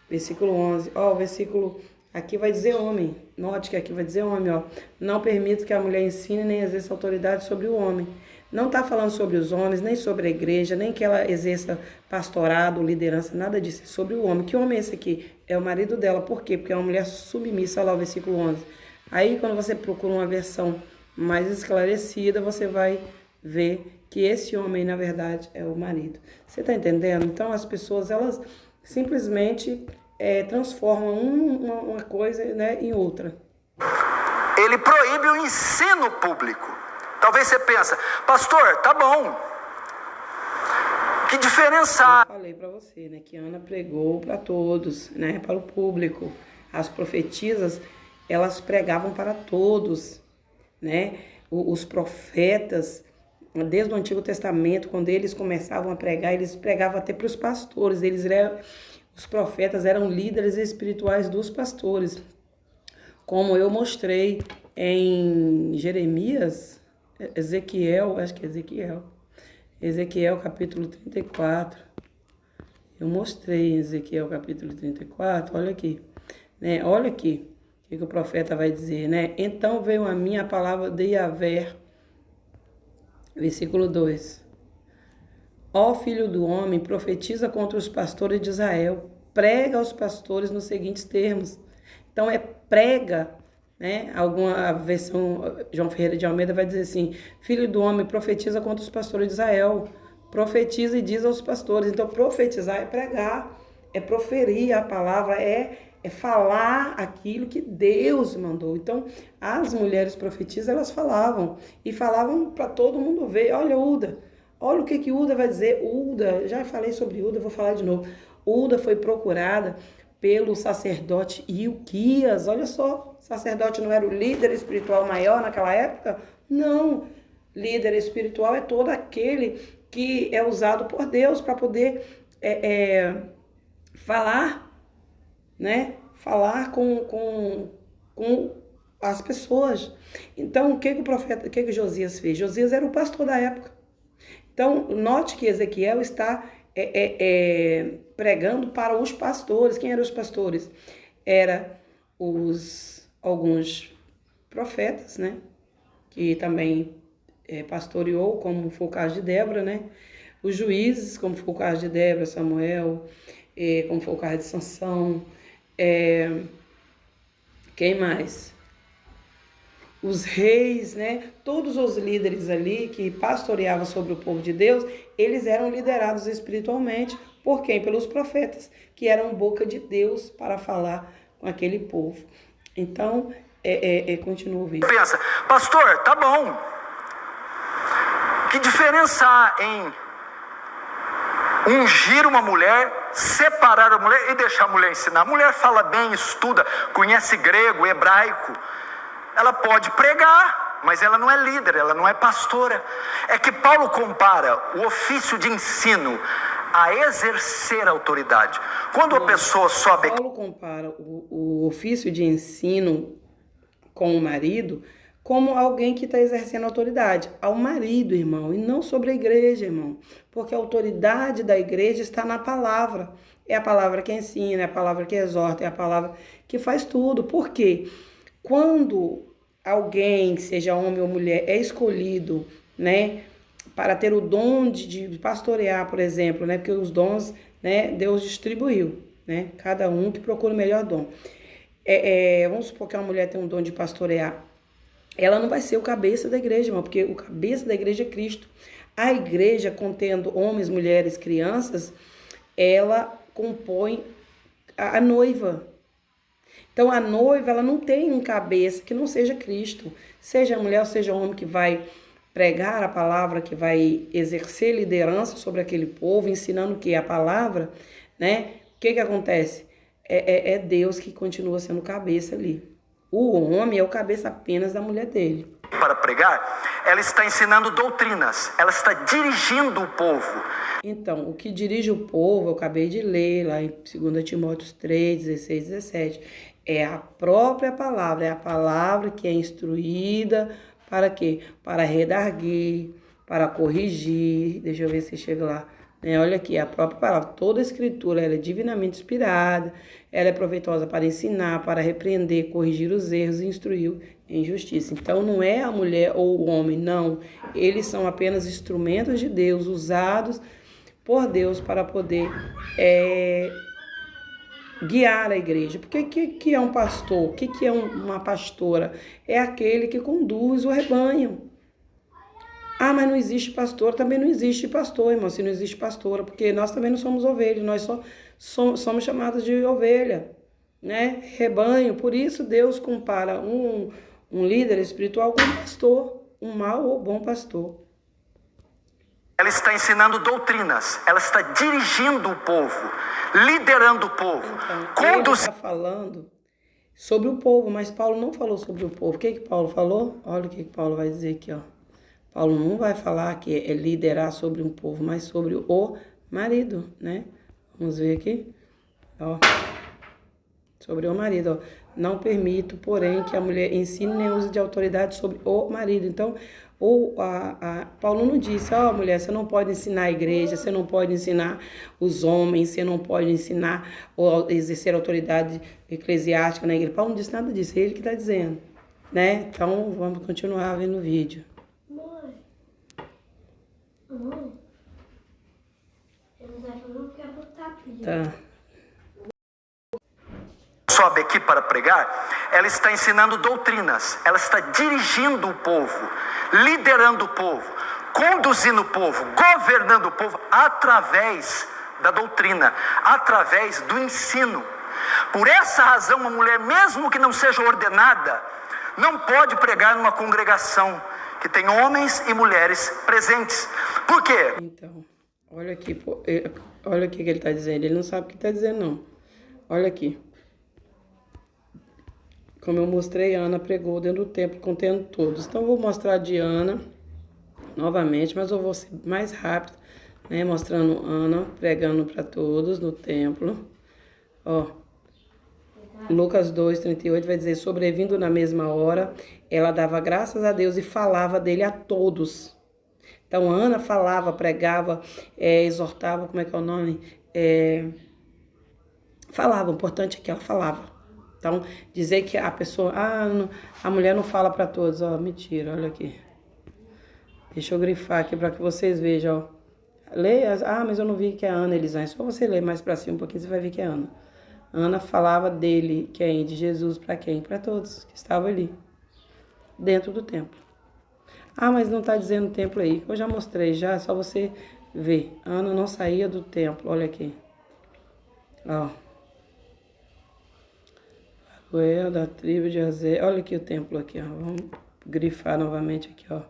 versículo 11. O versículo aqui vai dizer homem. Note que aqui vai dizer homem, Não permito que a mulher ensine nem exerça autoridade sobre o homem. Não está falando sobre os homens, nem sobre a igreja, nem que ela exerça pastorado, liderança, nada disso. É sobre o homem. Que homem é esse aqui? É o marido dela. Por quê? Porque é uma mulher submissa, olha lá o versículo 11. Aí, quando você procura uma versão mais esclarecida, você vai ver que esse homem, na verdade, é o marido. Você está entendendo? Então, as pessoas, elas simplesmente transformam uma coisa, né, em outra. Ele proíbe o ensino público. Talvez você pense, pastor, tá bom. Que diferença? Eu falei para você, né, que Ana pregou para todos, né, para o público. As profetisas, elas pregavam para todos, né? Os profetas, desde o Antigo Testamento, quando eles começavam a pregar, eles pregavam até para os pastores. Os profetas eram líderes espirituais dos pastores. Como eu mostrei em Jeremias, Ezequiel, acho que é Ezequiel capítulo 34. Eu mostrei em Ezequiel capítulo 34, olha aqui. Né? Olha aqui o que o profeta vai dizer, né? Então veio a mim a palavra de Yahvé, versículo 2. Ó filho do homem, profetiza contra os pastores de Israel. Prega aos pastores nos seguintes termos. Então prega, né? Alguma versão, João Ferreira de Almeida vai dizer assim, filho do homem, profetiza contra os pastores de Israel. Profetiza e diz aos pastores. Então profetizar é pregar, é proferir a palavra, é falar aquilo que Deus mandou. Então, as mulheres profetisas, elas falavam. E falavam para todo mundo ver. Olha Uda. Olha o que Uda vai dizer. Uda, já falei sobre Uda, vou falar de novo. Uda foi procurada pelo sacerdote Ilquias. Olha só, o sacerdote não era o líder espiritual maior naquela época? Não. Líder espiritual é todo aquele que é usado por Deus para poder falar, né? Falar com as pessoas. Então, o que Josias fez? Josias era o pastor da época. Então, note que Ezequiel está pregando para os pastores. Quem eram os pastores? Eram alguns profetas, né? Que também pastoreou, como foi o caso de Débora, né? Os juízes, como foi o caso de Débora, Samuel, como foi o caso de Sansão. Quem mais? Os reis, né? Todos os líderes ali que pastoreavam sobre o povo de Deus, eles eram liderados espiritualmente por quem? Pelos profetas, que eram boca de Deus para falar com aquele povo. Então, continua ouvindo. Pensa, pastor, tá bom. Que diferença há em ungir uma mulher, separar a mulher e deixar a mulher ensinar? A mulher fala bem, estuda, conhece grego, hebraico. Ela pode pregar, mas ela não é líder, ela não é pastora. É que Paulo compara o ofício de ensino a exercer autoridade. Quando a pessoa sobe... Paulo compara o ofício de ensino com o marido como alguém que está exercendo autoridade ao marido, irmão, e não sobre a igreja, irmão. Porque a autoridade da igreja está na palavra. É a palavra que ensina, é a palavra que exorta, é a palavra que faz tudo. Por quê? Quando alguém, seja homem ou mulher, é escolhido, né, para ter o dom de pastorear, por exemplo, né, porque os dons, né, Deus distribuiu, né, cada um que procura o melhor dom. Vamos supor que uma mulher tem um dom de pastorear. Ela não vai ser o cabeça da igreja, irmão, porque o cabeça da igreja é Cristo. A igreja, contendo homens, mulheres, crianças, ela compõe a noiva. Então, a noiva, ela não tem um cabeça que não seja Cristo. Seja mulher ou seja homem que vai pregar a palavra, que vai exercer liderança sobre aquele povo, ensinando o que? A palavra, né? O que acontece? É Deus que continua sendo cabeça ali. O homem é o cabeça apenas da mulher dele. Para pregar, ela está ensinando doutrinas, ela está dirigindo o povo. Então, o que dirige o povo, eu acabei de ler lá em 2 Timóteo 3, 16, 17, é a própria palavra, é a palavra que é instruída para quê? Para redarguir, para corrigir, deixa eu ver se chega lá. Olha aqui, a própria palavra, toda a escritura, ela é divinamente inspirada, ela é proveitosa para ensinar, para repreender, corrigir os erros e instruir em justiça. Então, não é a mulher ou o homem, não. Eles são apenas instrumentos de Deus, usados por Deus para poder guiar a igreja. Porque o que é um pastor? O que é uma pastora? É aquele que conduz o rebanho. Ah, mas não existe pastor, também não existe pastor, irmão, se não existe pastora, porque nós também não somos ovelhas, nós só somos chamados de ovelha, né? Rebanho. Por isso Deus compara um líder espiritual com um pastor, um mau ou bom pastor. Ela está ensinando doutrinas, ela está dirigindo o povo, liderando o povo. Então, ele está falando sobre o povo, mas Paulo não falou sobre o povo. O que Paulo falou? Olha o que Paulo vai dizer aqui, ó. Paulo não vai falar que é liderar sobre um povo, mas sobre o marido, né? Vamos ver aqui, ó. Sobre o marido, ó. Não permito, porém, que a mulher ensine nem use de autoridade sobre o marido. Então, Paulo não disse, ó, mulher, você não pode ensinar a igreja, você não pode ensinar os homens, você não pode ensinar ou exercer autoridade eclesiástica na igreja. Paulo não disse nada disso, é ele que está dizendo, né? Então, vamos continuar vendo o vídeo. Tá. Sobe aqui para pregar, ela está ensinando doutrinas, ela está dirigindo o povo, liderando o povo, conduzindo o povo, governando o povo através da doutrina, através do ensino. Por essa razão, uma mulher, mesmo que não seja ordenada, não pode pregar numa congregação que tem homens e mulheres presentes. Por quê? Então, olha aqui o que ele está dizendo. Ele não sabe o que está dizendo, não. Olha aqui. Como eu mostrei, Ana pregou dentro do templo, contendo todos. Então, eu vou mostrar de Ana novamente, mas eu vou ser mais rápido, né? Mostrando Ana pregando para todos no templo. Ó. Lucas 2:38 vai dizer, sobrevindo na mesma hora, ela dava graças a Deus e falava dele a todos. Então, Ana falava, pregava, exortava, como é que é o nome? Falava, o importante é que ela falava. Então, dizer que a pessoa, a mulher não fala para todos, ó, mentira, olha aqui. Deixa eu grifar aqui para que vocês vejam, ó. Leia, mas eu não vi que é Ana, Elisângela. Só você ler mais para cima um pouquinho, você vai ver que é Ana. Ana falava dele, quem? De Jesus para quem? Para todos que estavam ali, dentro do templo. Mas não está dizendo templo aí. Eu já mostrei, é só você ver. Ana não saía do templo, olha aqui. Ó. Faruel, da tribo de José. Olha aqui o templo aqui, ó. Vamos grifar novamente aqui, ó.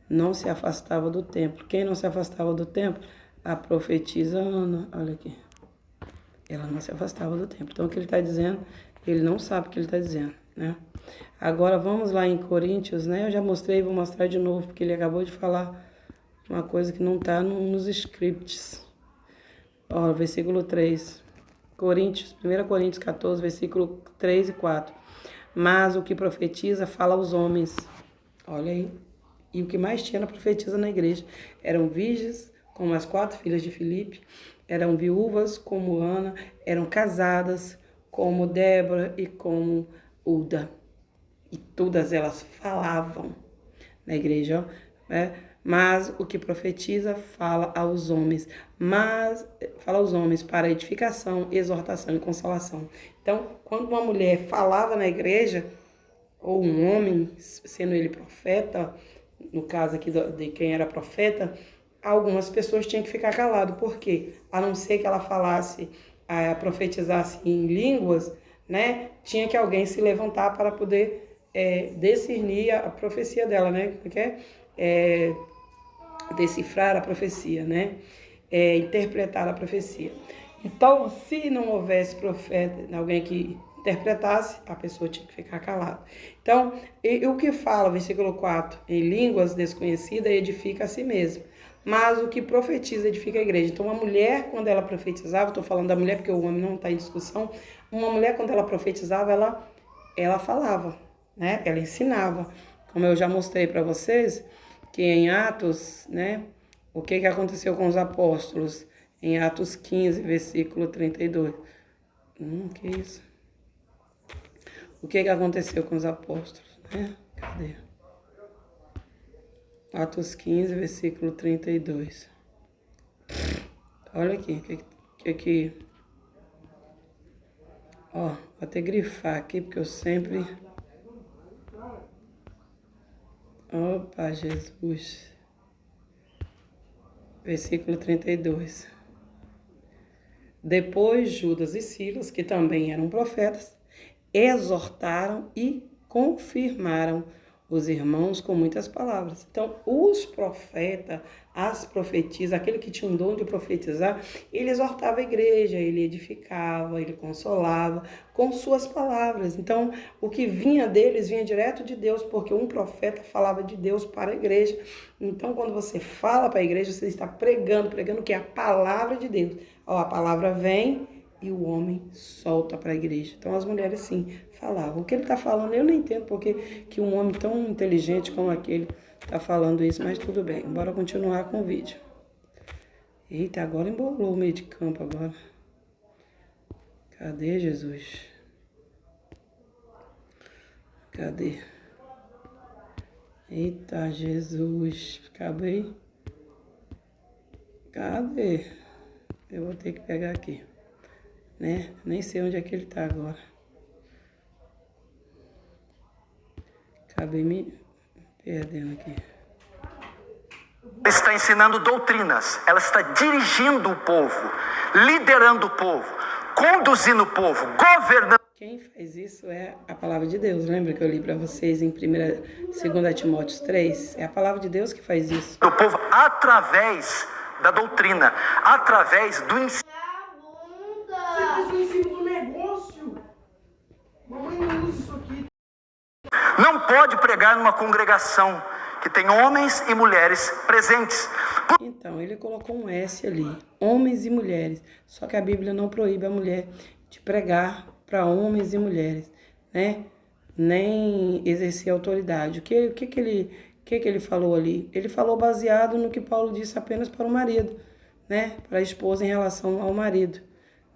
não se afastava do templo. Quem não se afastava do templo? A profetisa Ana. Olha aqui. Ela não se afastava do templo. Então, o que ele está dizendo, ele não sabe o que ele está dizendo, né? Agora, vamos lá em Coríntios, né? Eu já mostrei, vou mostrar de novo, porque ele acabou de falar uma coisa que não está nos scripts. Ó, versículo 3. Coríntios, 1 Coríntios 14, versículo 3 e 4. Mas o que profetiza fala aos homens. Olha aí. E o que mais tinha na profetisa na igreja eram virgens, como as 4 filhas de Filipe, eram viúvas, como Ana, eram casadas, como Débora e como Uda. E todas elas falavam na igreja, ó, né? Mas o que profetiza fala aos homens, fala aos homens para edificação, exortação e consolação. Então, quando uma mulher falava na igreja, ou um homem, sendo ele profeta, no caso aqui de quem era profeta, algumas pessoas tinham que ficar calado. Por quê? A não ser que ela falasse, profetizasse em línguas, né? Tinha que alguém se levantar para poder discernir a profecia dela, né? Decifrar a profecia, né? Interpretar a profecia. Então, se não houvesse profeta, alguém que interpretasse, a pessoa tinha que ficar calada. Então, o que fala, versículo 4, em línguas desconhecidas edifica a si mesmo, mas o que profetiza edifica a igreja. Então, uma mulher, quando ela profetizava, estou falando da mulher porque o homem não está em discussão, uma mulher, quando ela profetizava, ela falava, né? Ela ensinava. Como eu já mostrei para vocês, que em Atos, né? O que aconteceu com os apóstolos? Em Atos 15, versículo 32. Que isso? O que aconteceu com os apóstolos, né? Cadê? Atos 15, versículo 32. Olha aqui, que ó, vou até grifar aqui, porque eu sempre... Opa, Jesus. Versículo 32. Depois Judas e Silas, que também eram profetas, exortaram e confirmaram os irmãos com muitas palavras. Então, os profetas, as profetisas, aquele que tinha um dom de profetizar, ele exortava a igreja, ele edificava, ele consolava com suas palavras. Então, o que vinha deles vinha direto de Deus, porque um profeta falava de Deus para a igreja. Então, quando você fala para a igreja, você está pregando o que é a palavra de Deus. Ó, a palavra vem e o homem solta para a igreja. Então, as mulheres, sim, falavam. O que ele está falando, eu não entendo porque que um homem tão inteligente como aquele está falando isso, mas tudo bem. Bora continuar com o vídeo. Eita, agora embolou o meio de campo agora. Cadê, Jesus? Cadê? Eita, Jesus. Acabei. Cadê? Eu vou ter que pegar aqui, né? Nem sei onde é que ele tá agora. Acabei me perdendo aqui. Ela está ensinando doutrinas, ela está dirigindo o povo, liderando o povo, conduzindo o povo, governando. Quem faz isso é a palavra de Deus. Lembra que eu li para vocês em 2 Timóteo 3? É a palavra de Deus que faz isso. O povo através da doutrina, através do ensino. Você fez o ensino do negócio. Mamãe não usa isso aqui. Não pode pregar numa congregação que tem homens e mulheres presentes. Então, ele colocou um S ali, homens e mulheres. Só que a Bíblia não proíbe a mulher de pregar para homens e mulheres, né? Nem exercer autoridade. O que ele falou ali? Ele falou baseado no que Paulo disse apenas para o marido, né? Para a esposa em relação ao marido,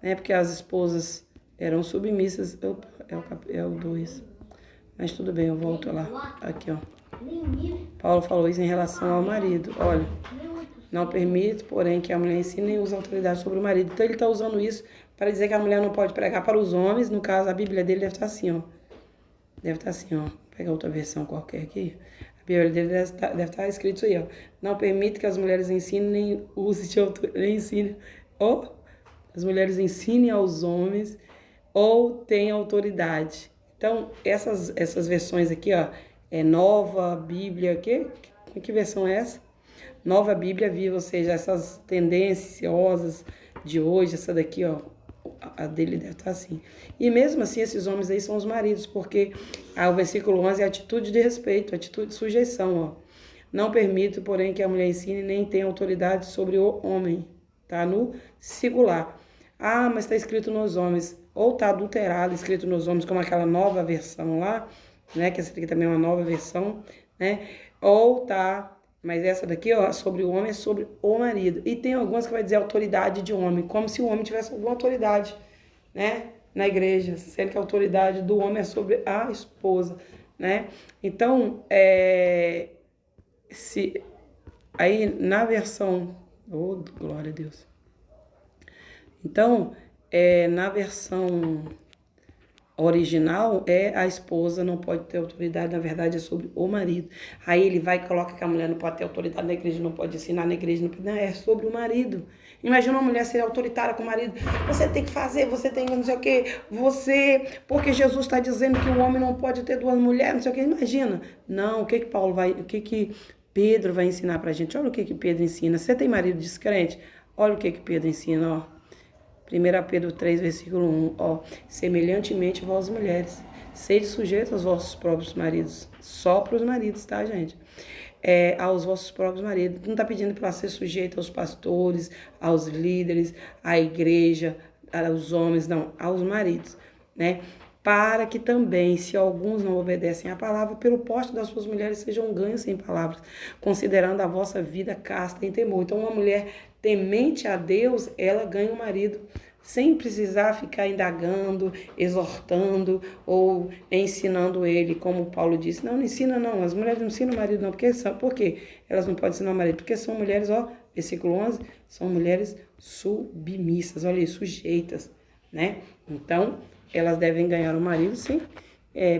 né? Porque as esposas eram submissas. Opa, é o 2. Mas tudo bem, eu volto lá. Aqui, ó. Paulo falou isso em relação ao marido. Olha, não permite, porém, que a mulher ensine e use autoridade sobre o marido. Então, ele está usando isso para dizer que a mulher não pode pregar para os homens. No caso, a Bíblia dele deve estar assim, ó. Deve estar assim, ó. Vou pegar outra versão qualquer aqui. A Bíblia dele deve estar escrito isso aí, ó. Não permite que as mulheres ensinem nem use de autoridade. Ou as mulheres ensinem aos homens ou tenham autoridade. Então, essas versões aqui, ó, Nova, Bíblia, Que versão é essa? Nova Bíblia Viva, ou seja, essas tendenciosas de hoje, essa daqui, ó, a dele deve estar assim. E mesmo assim, esses homens aí são os maridos, porque o versículo 11 é atitude de respeito, atitude de sujeição, ó. Não permito, porém, que a mulher ensine nem tenha autoridade sobre o homem, tá? No singular. Ah, mas está escrito nos homens, ou está adulterado, escrito nos homens, como aquela nova versão lá, né? Que essa aqui também é uma nova versão, né? Ou tá, mas essa daqui, ó, sobre o homem é sobre o marido. E tem algumas que vai dizer autoridade de homem, como se o homem tivesse alguma autoridade, né? Na igreja, sendo que a autoridade do homem é sobre a esposa, né? Então, aí na versão, oh, glória a Deus. Então, na versão original, a esposa não pode ter autoridade, na verdade é sobre o marido. Aí ele vai e coloca que a mulher não pode ter autoridade na igreja, não pode ensinar na igreja, não, é sobre o marido. Imagina uma mulher ser autoritária com o marido, você tem que fazer, você tem que não sei o que, porque Jesus está dizendo que o homem não pode ter duas mulheres, não sei o que, imagina. Não, o que Pedro vai ensinar pra gente? Olha o que Pedro ensina. Você tem marido descrente? Olha o que Pedro ensina, ó. 1 Pedro 3, versículo 1, ó. Semelhantemente, vós mulheres, sede sujeitos aos vossos próprios maridos. Só para os maridos, tá, gente? Aos vossos próprios maridos. Não tá pedindo para ser sujeito aos pastores, aos líderes, à igreja, aos homens, não, aos maridos, né? Para que também, se alguns não obedecem à palavra, pelo poste das suas mulheres sejam ganhos sem palavras, considerando a vossa vida casta em temor. Então, uma mulher temente a Deus, ela ganha um marido, sem precisar ficar indagando, exortando ou ensinando ele, como Paulo disse. Não ensina não, as mulheres não ensinam o marido não, por quê? Elas não podem ensinar o marido, porque são mulheres, ó, versículo 11, são mulheres submissas, olha aí, sujeitas, né? Então, elas devem ganhar o marido sem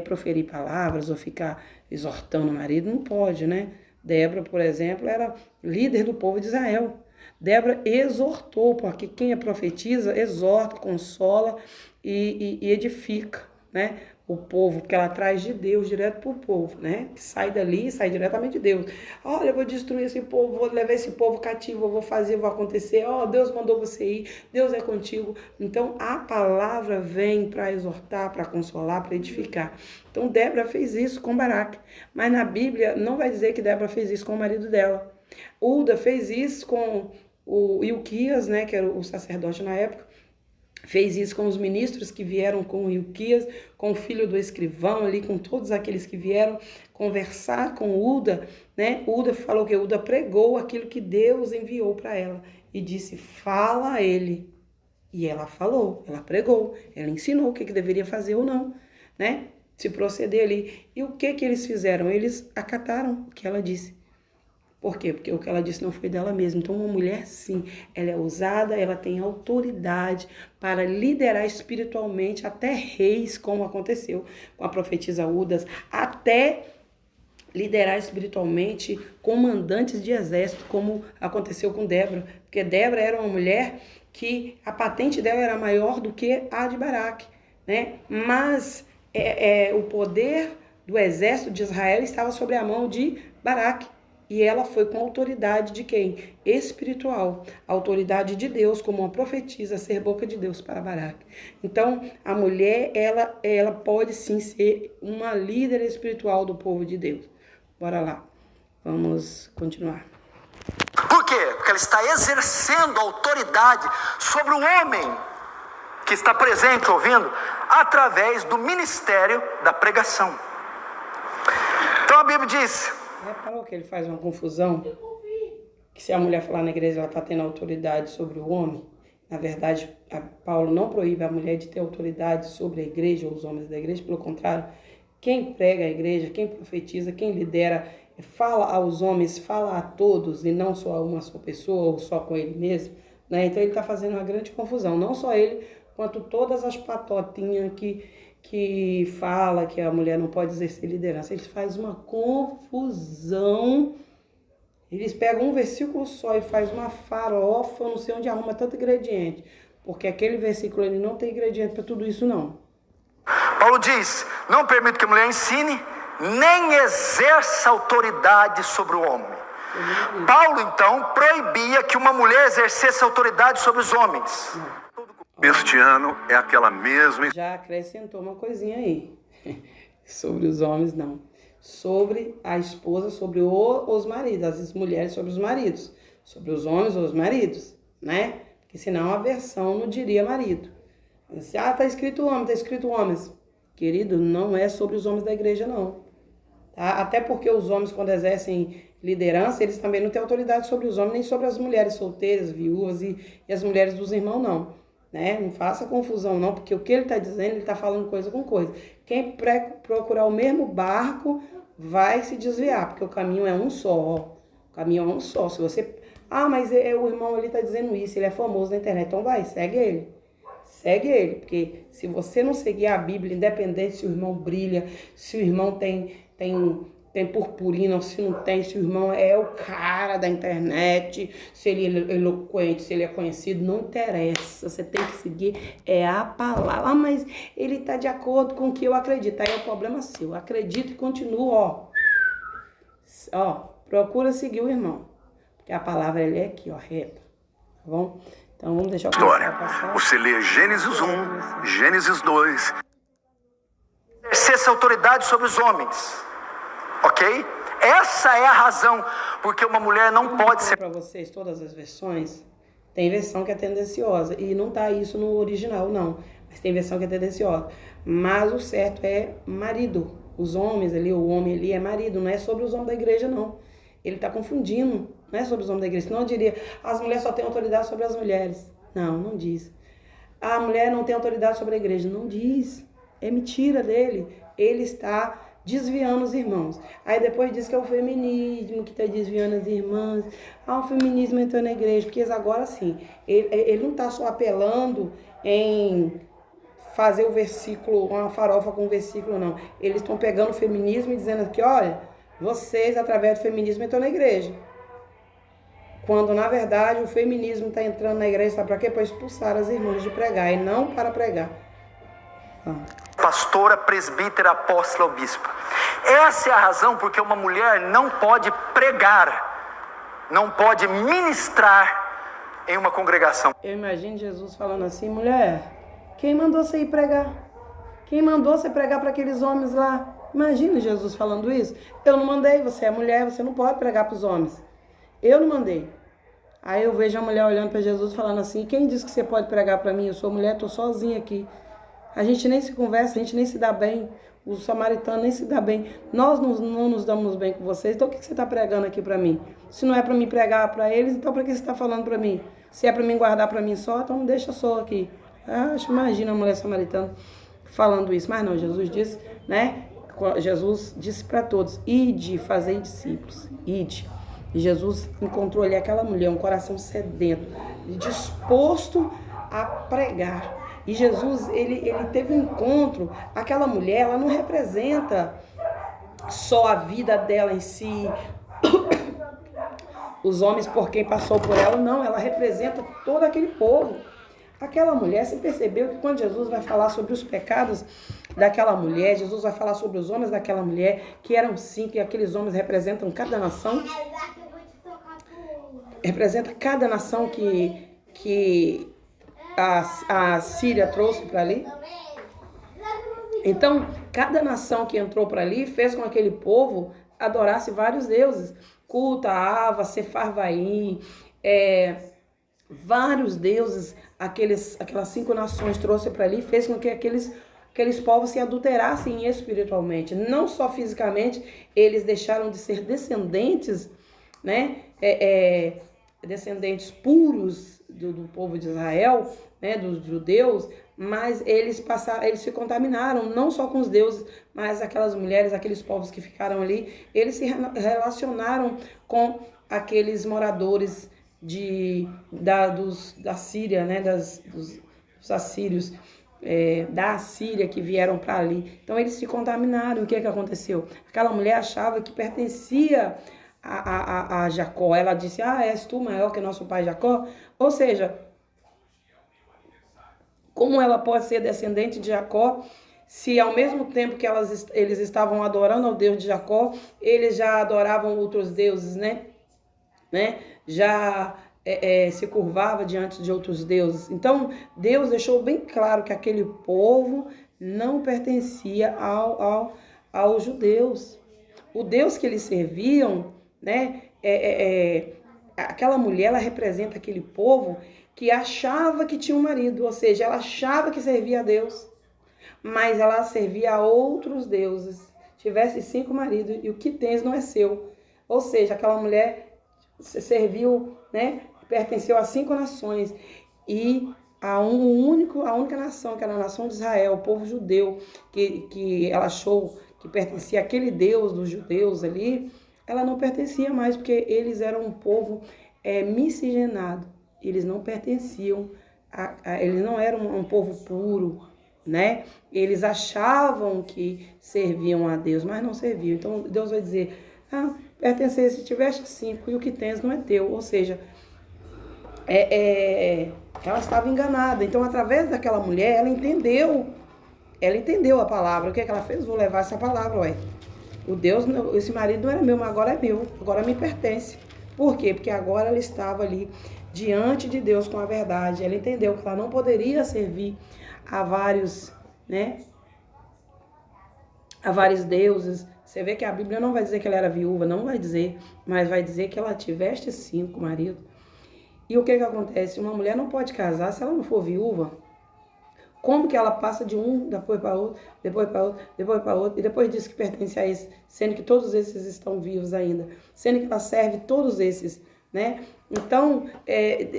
proferir palavras ou ficar exortando o marido, não pode, né? Débora, por exemplo, era líder do povo de Israel. Débora exortou, porque quem profetiza, exorta, consola e edifica, né? O povo, porque ela traz de Deus direto para o povo, né? Que sai dali, sai diretamente de Deus. Olha, eu vou destruir esse povo, vou levar esse povo cativo, eu vou fazer, vou acontecer. Ó, Deus mandou você ir, Deus é contigo. Então, a palavra vem para exortar, para consolar, para edificar. Então, Débora fez isso com Baraque. Mas na Bíblia, não vai dizer que Débora fez isso com o marido dela. Uda fez isso com o Ilquias, né? Que era o sacerdote na época. Fez isso com os ministros que vieram com Ilquias, com o filho do escrivão ali, com todos aqueles que vieram conversar com Uda, né? Uda falou que Uda pregou aquilo que Deus enviou para ela e disse, fala a ele. E ela falou, ela pregou, ela ensinou o que deveria fazer ou não, né? Se proceder ali. E o que eles fizeram? Eles acataram o que ela disse. Por quê? Porque o que ela disse não foi dela mesma. Então, uma mulher, sim, ela é ousada, ela tem autoridade para liderar espiritualmente até reis, como aconteceu com a profetisa Udas, até liderar espiritualmente comandantes de exército, como aconteceu com Débora. Porque Débora era uma mulher que a patente dela era maior do que a de Baraque, né? Mas o poder do exército de Israel estava sobre a mão de Baraque. E ela foi com autoridade de quem? Espiritual. A autoridade de Deus, como uma profetisa, ser boca de Deus para Baraque. Então, a mulher, ela pode sim ser uma líder espiritual do povo de Deus. Bora lá. Vamos continuar. Por quê? Porque ela está exercendo autoridade sobre o homem que está presente, ouvindo, através do ministério da pregação. Então a Bíblia diz... Reparou que ele faz uma confusão? Que se a mulher falar na igreja, ela está tendo autoridade sobre o homem. Na verdade, Paulo não proíbe a mulher de ter autoridade sobre a igreja ou os homens da igreja. Pelo contrário, quem prega a igreja, quem profetiza, quem lidera, fala aos homens, fala a todos e não só a uma só pessoa ou só com ele mesmo, né? Então ele está fazendo uma grande confusão. Não só ele, quanto todas as patotinhas que fala que a mulher não pode exercer liderança. Eles fazem uma confusão. Eles pegam um versículo só e faz uma farofa, não sei onde arruma tanto ingrediente. Porque aquele versículo ele não tem ingrediente para tudo isso, não. Paulo diz, não permito que a mulher ensine, nem exerça autoridade sobre o homem. Paulo, então, proibia que uma mulher exercesse autoridade sobre os homens. Este ano é aquela mesma... Já acrescentou uma coisinha aí. Sobre os homens, não. Sobre a esposa, sobre os maridos. As mulheres sobre os maridos. Sobre os homens ou os maridos, né? Porque senão a versão não diria marido. Tá escrito homem, tá escrito homens. Querido, não é sobre os homens da igreja, não. Tá? Até porque os homens, quando exercem liderança, eles também não têm autoridade sobre os homens, nem sobre as mulheres solteiras, viúvas e as mulheres dos irmãos, não. Né? Não faça confusão, não, porque o que ele está dizendo, ele está falando coisa com coisa. Quem procurar o mesmo barco vai se desviar, porque o caminho é um só. O caminho é um só. Se você... mas o irmão ali está dizendo isso, ele é famoso na internet. Então vai, segue ele. Segue ele, porque se você não seguir a Bíblia, independente se o irmão brilha, se o irmão tem purpurina ou se não tem, se o irmão é o cara da internet, se ele é eloquente, se ele é conhecido, não interessa. Você tem que seguir a palavra. Mas ele está de acordo com o que eu acredito. Aí é o problema seu. Acredito e continuo, procura seguir o irmão. Porque a palavra ele é aqui, reta. Tá bom? Então vamos deixar passar. Você lê Gênesis 1, Gênesis 2. Exercer autoridade sobre os homens. Ok? Essa é a razão porque uma mulher não pode ser... Para vocês todas as versões, tem versão que é tendenciosa e não tá isso no original, não. Mas tem versão que é tendenciosa. Mas o certo é marido. Os homens ali, o homem ali é marido, não é sobre os homens da igreja, não. Ele está confundindo, não é sobre os homens da igreja. Senão eu diria, as mulheres só têm autoridade sobre as mulheres. Não, não diz. A mulher não tem autoridade sobre a igreja. Não diz. É mentira dele. Ele está desviando os irmãos. Aí depois diz que é o feminismo que está desviando as irmãs. O feminismo entrou na igreja. Porque agora sim, ele não está só apelando em fazer o versículo, uma farofa com o versículo, não. Eles estão pegando o feminismo e dizendo aqui, olha, vocês, através do feminismo, entram na igreja. Quando, na verdade, o feminismo está entrando na igreja, sabe para quê? Para expulsar as irmãs de pregar e não para pregar. Pastora, presbítera, apóstola ou bispa. Essa é a razão porque uma mulher não pode pregar, não pode ministrar em uma congregação. Eu imagino Jesus falando assim, mulher, quem mandou você ir pregar? Quem mandou você pregar para aqueles homens lá? Imagina Jesus falando isso. Eu não mandei, você é mulher, você não pode pregar para os homens. Eu não mandei. Aí eu vejo a mulher olhando para Jesus falando assim, quem disse que você pode pregar para mim? Eu sou mulher, estou sozinha aqui. A gente nem se conversa, a gente nem se dá bem. O samaritano nem se dá bem. Nós não nos damos bem com vocês. Então o que você está pregando aqui para mim? Se não é para mim pregar para eles, então para que você está falando para mim? Se é para mim guardar para mim só, então deixa só aqui. Imagina a mulher samaritana falando isso. Mas não, Jesus disse, né? Jesus disse para todos, ide, fazei discípulos, ide. E Jesus encontrou ali aquela mulher, um coração sedento, disposto a pregar. E Jesus, ele teve um encontro, aquela mulher, ela não representa só a vida dela em si, os homens por quem passou por ela, não, ela representa todo aquele povo. Aquela mulher, você percebeu que quando Jesus vai falar sobre os pecados daquela mulher, Jesus vai falar sobre os homens daquela mulher, que eram 5, e aqueles homens representam cada nação. Representa cada nação que a Síria trouxe para ali. Então, cada nação que entrou para ali fez com que aquele povo adorasse vários deuses. Culta, Ava, Sefarvaim, vários deuses, aquelas 5 nações trouxe para ali, fez com que aqueles povos se adulterassem espiritualmente. Não só fisicamente, eles deixaram de ser descendentes, né? Descendentes puros do povo de Israel, né? Dos judeus, mas eles se contaminaram, não só com os deuses, mas aquelas mulheres, aqueles povos que ficaram ali, eles se relacionaram com aqueles moradores da Síria, né, dos assírios, da Síria que vieram para ali. Então eles se contaminaram. O que aconteceu? Aquela mulher achava que pertencia a Jacó. Ela disse, és tu maior que nosso pai Jacó? Ou seja, como ela pode ser descendente de Jacó se ao mesmo tempo que eles estavam adorando ao Deus de Jacó, eles já adoravam outros deuses, né? Já se curvava diante de outros deuses. Então, Deus deixou bem claro que aquele povo não pertencia aos judeus. O Deus que eles serviam, né? Aquela mulher, ela representa aquele povo que achava que tinha um marido, ou seja, ela achava que servia a Deus, mas ela servia a outros deuses. Tivesse 5 maridos e o que tens não é seu. Ou seja, aquela mulher serviu, né? Pertenceu a 5 nações. E a única nação, que era a nação de Israel, o povo judeu, que ela achou que pertencia àquele Deus dos judeus ali, ela não pertencia mais, porque eles eram um povo miscigenado. Eles não pertenciam, eles não eram um povo puro, né? Eles achavam que serviam a Deus, mas não serviam. Então Deus vai dizer, pertencer, se tiveste 5 e o que tens não é teu. Ou seja, ela estava enganada. Então, através daquela mulher, ela entendeu a palavra. O que ela fez? Vou levar essa palavra, esse marido não era meu, mas agora é meu, agora me pertence. Por quê? Porque agora ela estava ali diante de Deus com a verdade. Ela entendeu que ela não poderia servir a vários, né? A vários deuses. Você vê que a Bíblia não vai dizer que ela era viúva, não vai dizer, mas vai dizer que ela tiveste 5 maridos. E o que acontece? Uma mulher não pode casar se ela não for viúva. Como que ela passa de um, depois para outro, depois para outro, depois para outro, e depois diz que pertence a esse, sendo que todos esses estão vivos ainda, sendo que ela serve todos esses, né? Então,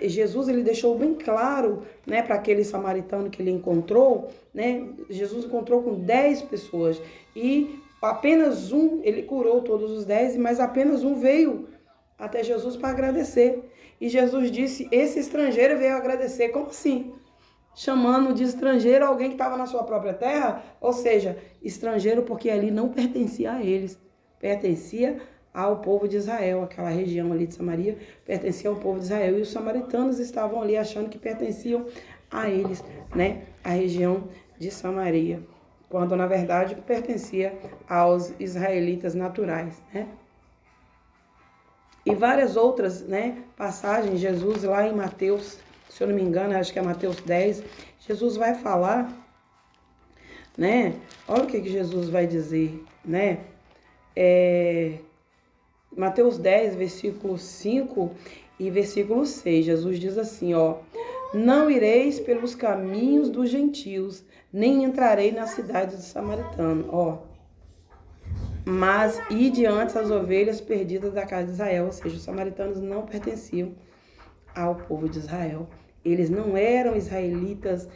Jesus, ele deixou bem claro, né, para aquele samaritano que ele encontrou, né? Jesus encontrou com 10 pessoas e apenas um, ele curou todos os 10, mas apenas um veio até Jesus para agradecer. E Jesus disse, esse estrangeiro veio agradecer. Como assim? Chamando de estrangeiro alguém que estava na sua própria terra, ou seja, estrangeiro porque ali não pertencia a eles, pertencia ao povo de Israel, aquela região ali de Samaria, pertencia ao povo de Israel, e os samaritanos estavam ali achando que pertenciam a eles, né, a região de Samaria, quando na verdade pertencia aos israelitas naturais, né. E várias outras, né, passagens, Jesus lá em Mateus, se eu não me engano, acho que é Mateus 10, Jesus vai falar, né, olha o que Jesus vai dizer, né, Mateus 10, versículo 5 e versículo 6, Jesus diz assim, não ireis pelos caminhos dos gentios, nem entrarei na cidade dos samaritanos, mas ide antes as ovelhas perdidas da casa de Israel, ou seja, os samaritanos não pertenciam ao povo de Israel. Eles não eram israelitas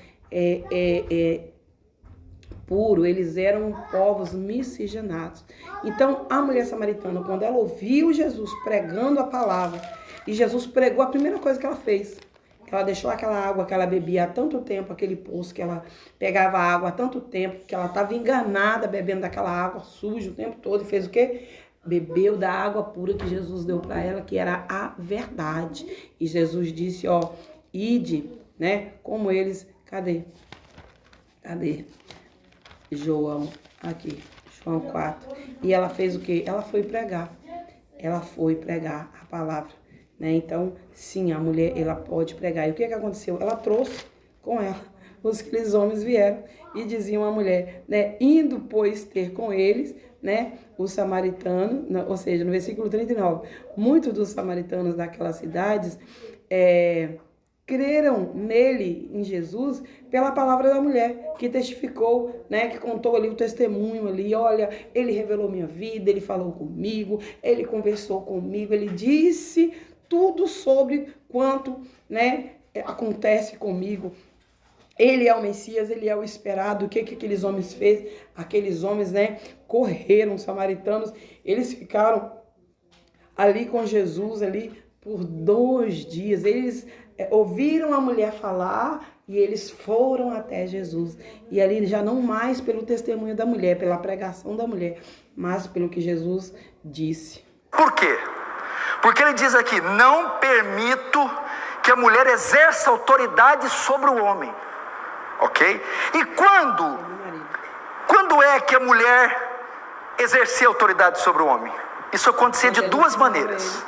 puros, eles eram povos miscigenados. Então, a mulher samaritana, quando ela ouviu Jesus pregando a palavra, e Jesus pregou, a primeira coisa que ela fez, ela deixou aquela água que ela bebia há tanto tempo, aquele poço que ela pegava água há tanto tempo, que ela estava enganada bebendo daquela água suja o tempo todo, e fez o quê? Bebeu da água pura que Jesus deu para ela, que era a verdade. E Jesus disse, ide, né? Como eles, cadê? João, aqui, João 4. E ela fez o quê? Ela foi pregar a palavra, né? Então, sim, a mulher, ela pode pregar. E o que aconteceu? Ela trouxe com ela, aqueles homens vieram e diziam à mulher, né? Indo, pois, ter com eles, né? Os samaritanos, ou seja, no versículo 39, muitos dos samaritanos daquelas cidades creram nele, em Jesus, pela palavra da mulher, que testificou, né, que contou ali o testemunho ali, olha, ele revelou minha vida, ele falou comigo, ele conversou comigo, ele disse tudo sobre quanto, né, acontece comigo. Ele é o Messias, ele é o esperado. O que aqueles homens fez? Aqueles homens, né, correram, os samaritanos, eles ficaram ali com Jesus, ali por 2 dias. Eles ouviram a mulher falar e eles foram até Jesus. E ali já não mais pelo testemunho da mulher, pela pregação da mulher, mas pelo que Jesus disse. Por quê? Porque ele diz aqui, não permito que a mulher exerça autoridade sobre o homem. Ok? E Quando é que a mulher exercia autoridade sobre o homem? Isso acontecia de duas maneiras.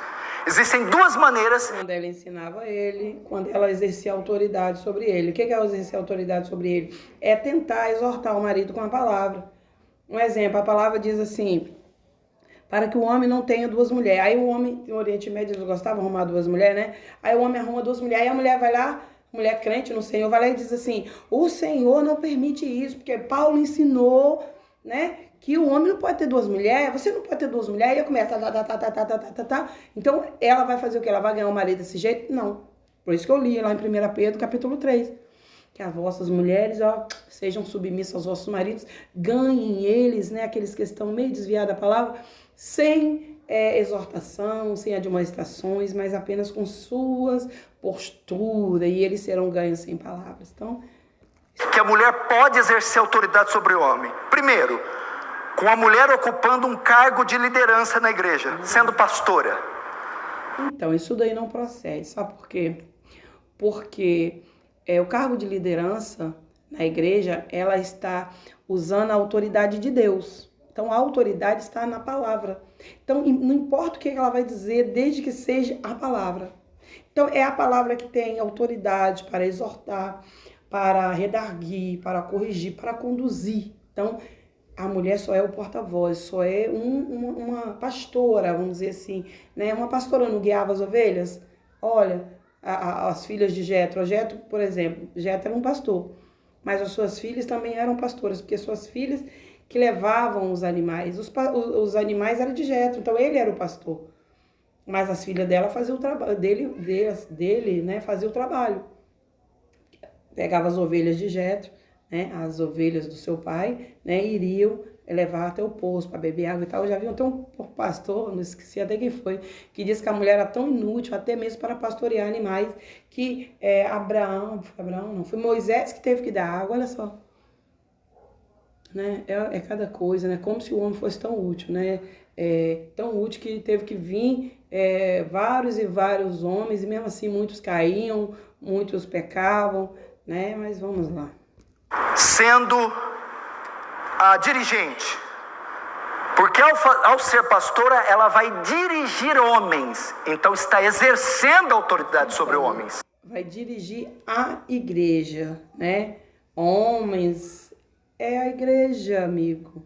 Existem duas maneiras. Quando ela ensinava ele, quando ela exercia autoridade sobre ele. O que é ela exercia autoridade sobre ele? É tentar exortar o marido com a palavra. Um exemplo, a palavra diz assim, para que o homem não tenha duas mulheres. Aí o homem, no Oriente Médio, eles gostavam de arrumar duas mulheres, né? Aí o homem arruma duas mulheres, aí a mulher vai lá, mulher crente no Senhor, vai lá e diz assim, o Senhor não permite isso, porque Paulo ensinou, né, que o homem não pode ter duas mulheres, você não pode ter duas mulheres, e aí começa, Então, ela vai fazer o quê? Ela vai ganhar o marido desse jeito? Não. Por isso que eu li lá em 1 Pedro, capítulo 3. Que as vossas mulheres, ó, sejam submissas aos vossos maridos, ganhem eles, né, aqueles que estão meio desviados da palavra, sem exortação, sem admoestações, mas apenas com suas posturas, e eles serão ganhos sem palavras. Então, que a mulher pode exercer autoridade sobre o homem. Primeiro, com a mulher ocupando um cargo de liderança na igreja, sendo pastora. Então, isso daí não procede, sabe por quê? Porque o cargo de liderança na igreja, ela está usando a autoridade de Deus. Então, a autoridade está na palavra. Então, não importa o que ela vai dizer, desde que seja a palavra. Então, é a palavra que tem autoridade para exortar, para redarguir, para corrigir, para conduzir. Então, a mulher só é o porta-voz, só é uma pastora, vamos dizer assim, né? Uma pastora não guiava as ovelhas? Olha, as filhas de Jetro. Jetro, por exemplo, Jetro era um pastor, mas as suas filhas também eram pastoras, porque suas filhas que levavam os animais. Os animais eram de Jetro, então ele era o pastor. Mas as filhas dela faziam o trabalho, dele, né, fazia o trabalho. Pegava as ovelhas de Jetro, né, as ovelhas do seu pai, né, iriam levar até o poço para beber água e tal. Eu já vi até um pastor, não esqueci até quem foi, que disse que a mulher era tão inútil, até mesmo para pastorear animais, que foi Moisés que teve que dar água, olha só. Né? É cada coisa, né? Como se o homem fosse tão útil, né? Tão útil que teve que vir vários e vários homens, e mesmo assim muitos caíam, muitos pecavam, né? Mas vamos lá. Sendo a dirigente, porque ao ser pastora, ela vai dirigir homens, então está exercendo autoridade sobre homens. Vai dirigir a igreja, né? Homens, é a igreja, amigo,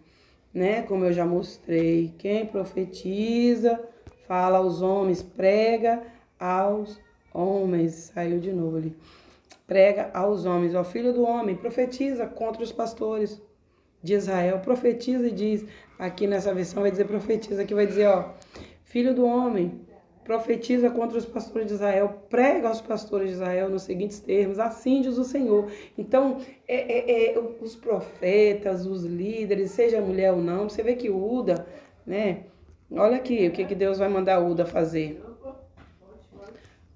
né? Como eu já mostrei, quem profetiza, fala aos homens, prega aos homens, saiu de novo ali, prega aos homens, ó filho do homem, profetiza contra os pastores de Israel, profetiza e diz, aqui nessa versão vai dizer profetiza, aqui vai dizer, ó, filho do homem, profetiza contra os pastores de Israel, prega aos pastores de Israel nos seguintes termos, assim diz o Senhor. Então, os profetas, os líderes, seja mulher ou não, você vê que Uda, né, olha aqui o que Deus vai mandar Uda fazer.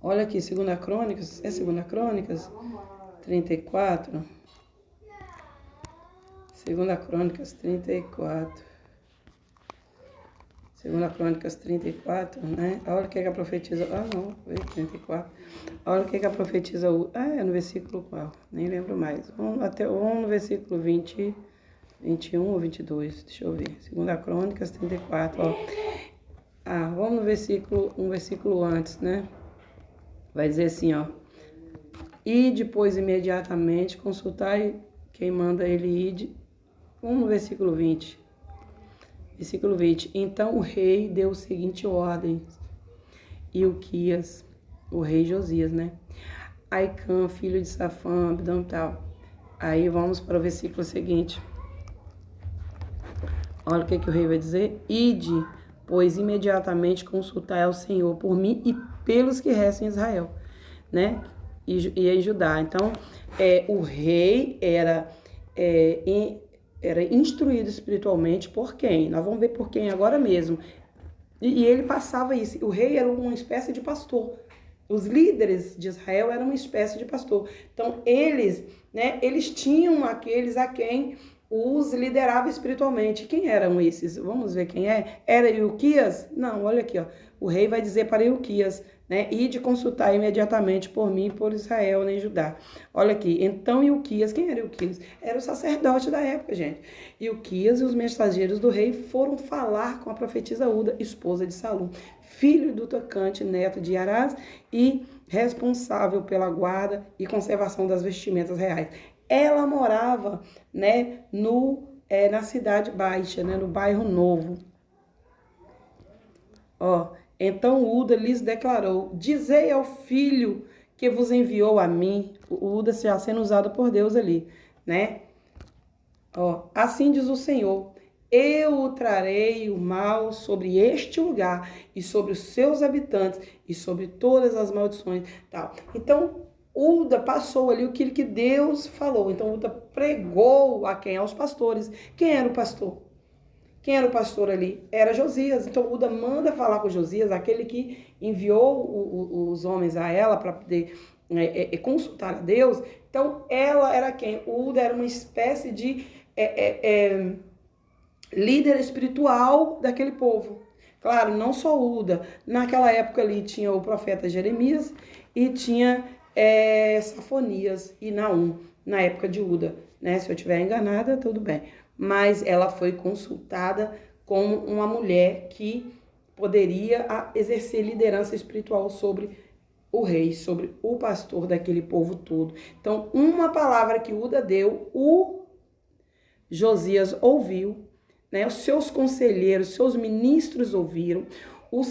Olha aqui, 2 Crônicas, 2 Crônicas 34. 2 Crônicas 34. 2 Crônicas 34, né? Olha o que a profetisa... 34. Olha o que a profetisa... é no versículo qual? Nem lembro mais. Vamos no versículo 20, 21 ou 22. Deixa eu ver. 2 Crônicas 34, ó. Vamos no versículo antes, né? Vai dizer assim, ó. E depois, imediatamente, consultai quem manda ele ir. Vamos no versículo 20. Versículo 20. Então o rei deu a seguinte ordem. Ilquias, o rei Josias, né? Aicam, filho de Safã, Abdão e tal. Aí vamos para o versículo seguinte. Olha o que o rei vai dizer. Ide, pois imediatamente consultai ao Senhor por mim e pelos que restam em Israel, né? E em Judá. Então, o rei era instruído espiritualmente por quem? Nós vamos ver por quem agora mesmo. E ele passava isso. O rei era uma espécie de pastor. Os líderes de Israel eram uma espécie de pastor. Então, eles tinham aqueles a quem os liderava espiritualmente. Quem eram esses? Vamos ver quem é. Era Ilquias? Não, olha aqui, ó. O rei vai dizer para Ilquias, né? Ide consultar imediatamente por mim, por Israel, nem Judá. Olha aqui. Então Ilquias, quem era Ilquias? Era o sacerdote da época, gente. Ilquias e os mensageiros do rei foram falar com a profetisa Uda, esposa de Salum, filho do tocante, neto de Arás e responsável pela guarda e conservação das vestimentas reais. Ela morava, né, na Cidade Baixa, né, no Bairro Novo. Ó, então Uda lhes declarou: dizei ao filho que vos enviou a mim. O Uda já sendo usado por Deus ali, né? Ó, assim diz o Senhor: eu o trarei o mal sobre este lugar e sobre os seus habitantes e sobre todas as maldições, tal. Então Uda passou ali aquilo que Deus falou. Então Uda pregou a quem? Aos pastores. Quem era o pastor? Quem era o pastor ali? Era Josias. Então Uda manda falar com Josias, aquele que enviou os homens a ela para poder consultar a Deus. Então ela era quem? Uda era uma espécie de líder espiritual daquele povo. Claro, não só Uda. Naquela época ali tinha o profeta Jeremias e tinha Safonias e Naum, na época de Uda, né? Se eu estiver enganada, tudo bem. Mas ela foi consultada como uma mulher que poderia exercer liderança espiritual sobre o rei, sobre o pastor daquele povo todo. Então, uma palavra que Uda deu, o Josias ouviu, né? Os seus conselheiros, seus ministros ouviram, o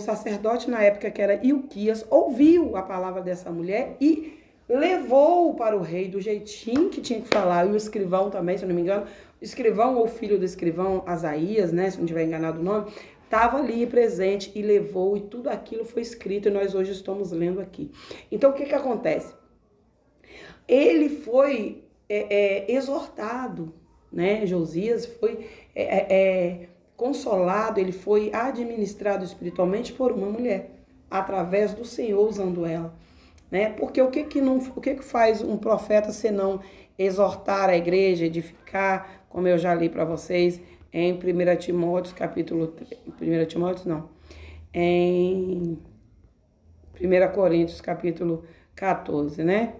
sacerdote na época, que era Ilquias, ouviu a palavra dessa mulher e levou para o rei do jeitinho que tinha que falar. E o escrivão também, se eu não me engano, o escrivão ou filho do escrivão, Asaías, né, se não tiver enganado o nome, estava ali presente e levou, e tudo aquilo foi escrito e nós hoje estamos lendo aqui. Então, o que acontece? Ele foi exortado, né? Josias foi consolado, ele foi administrado espiritualmente por uma mulher, através do Senhor usando ela, né? Porque o que faz um profeta senão exortar a igreja, edificar, como eu já li para vocês em 1 Timóteo, capítulo 3, 1 Timóteo não, em 1 Coríntios, capítulo 14, né?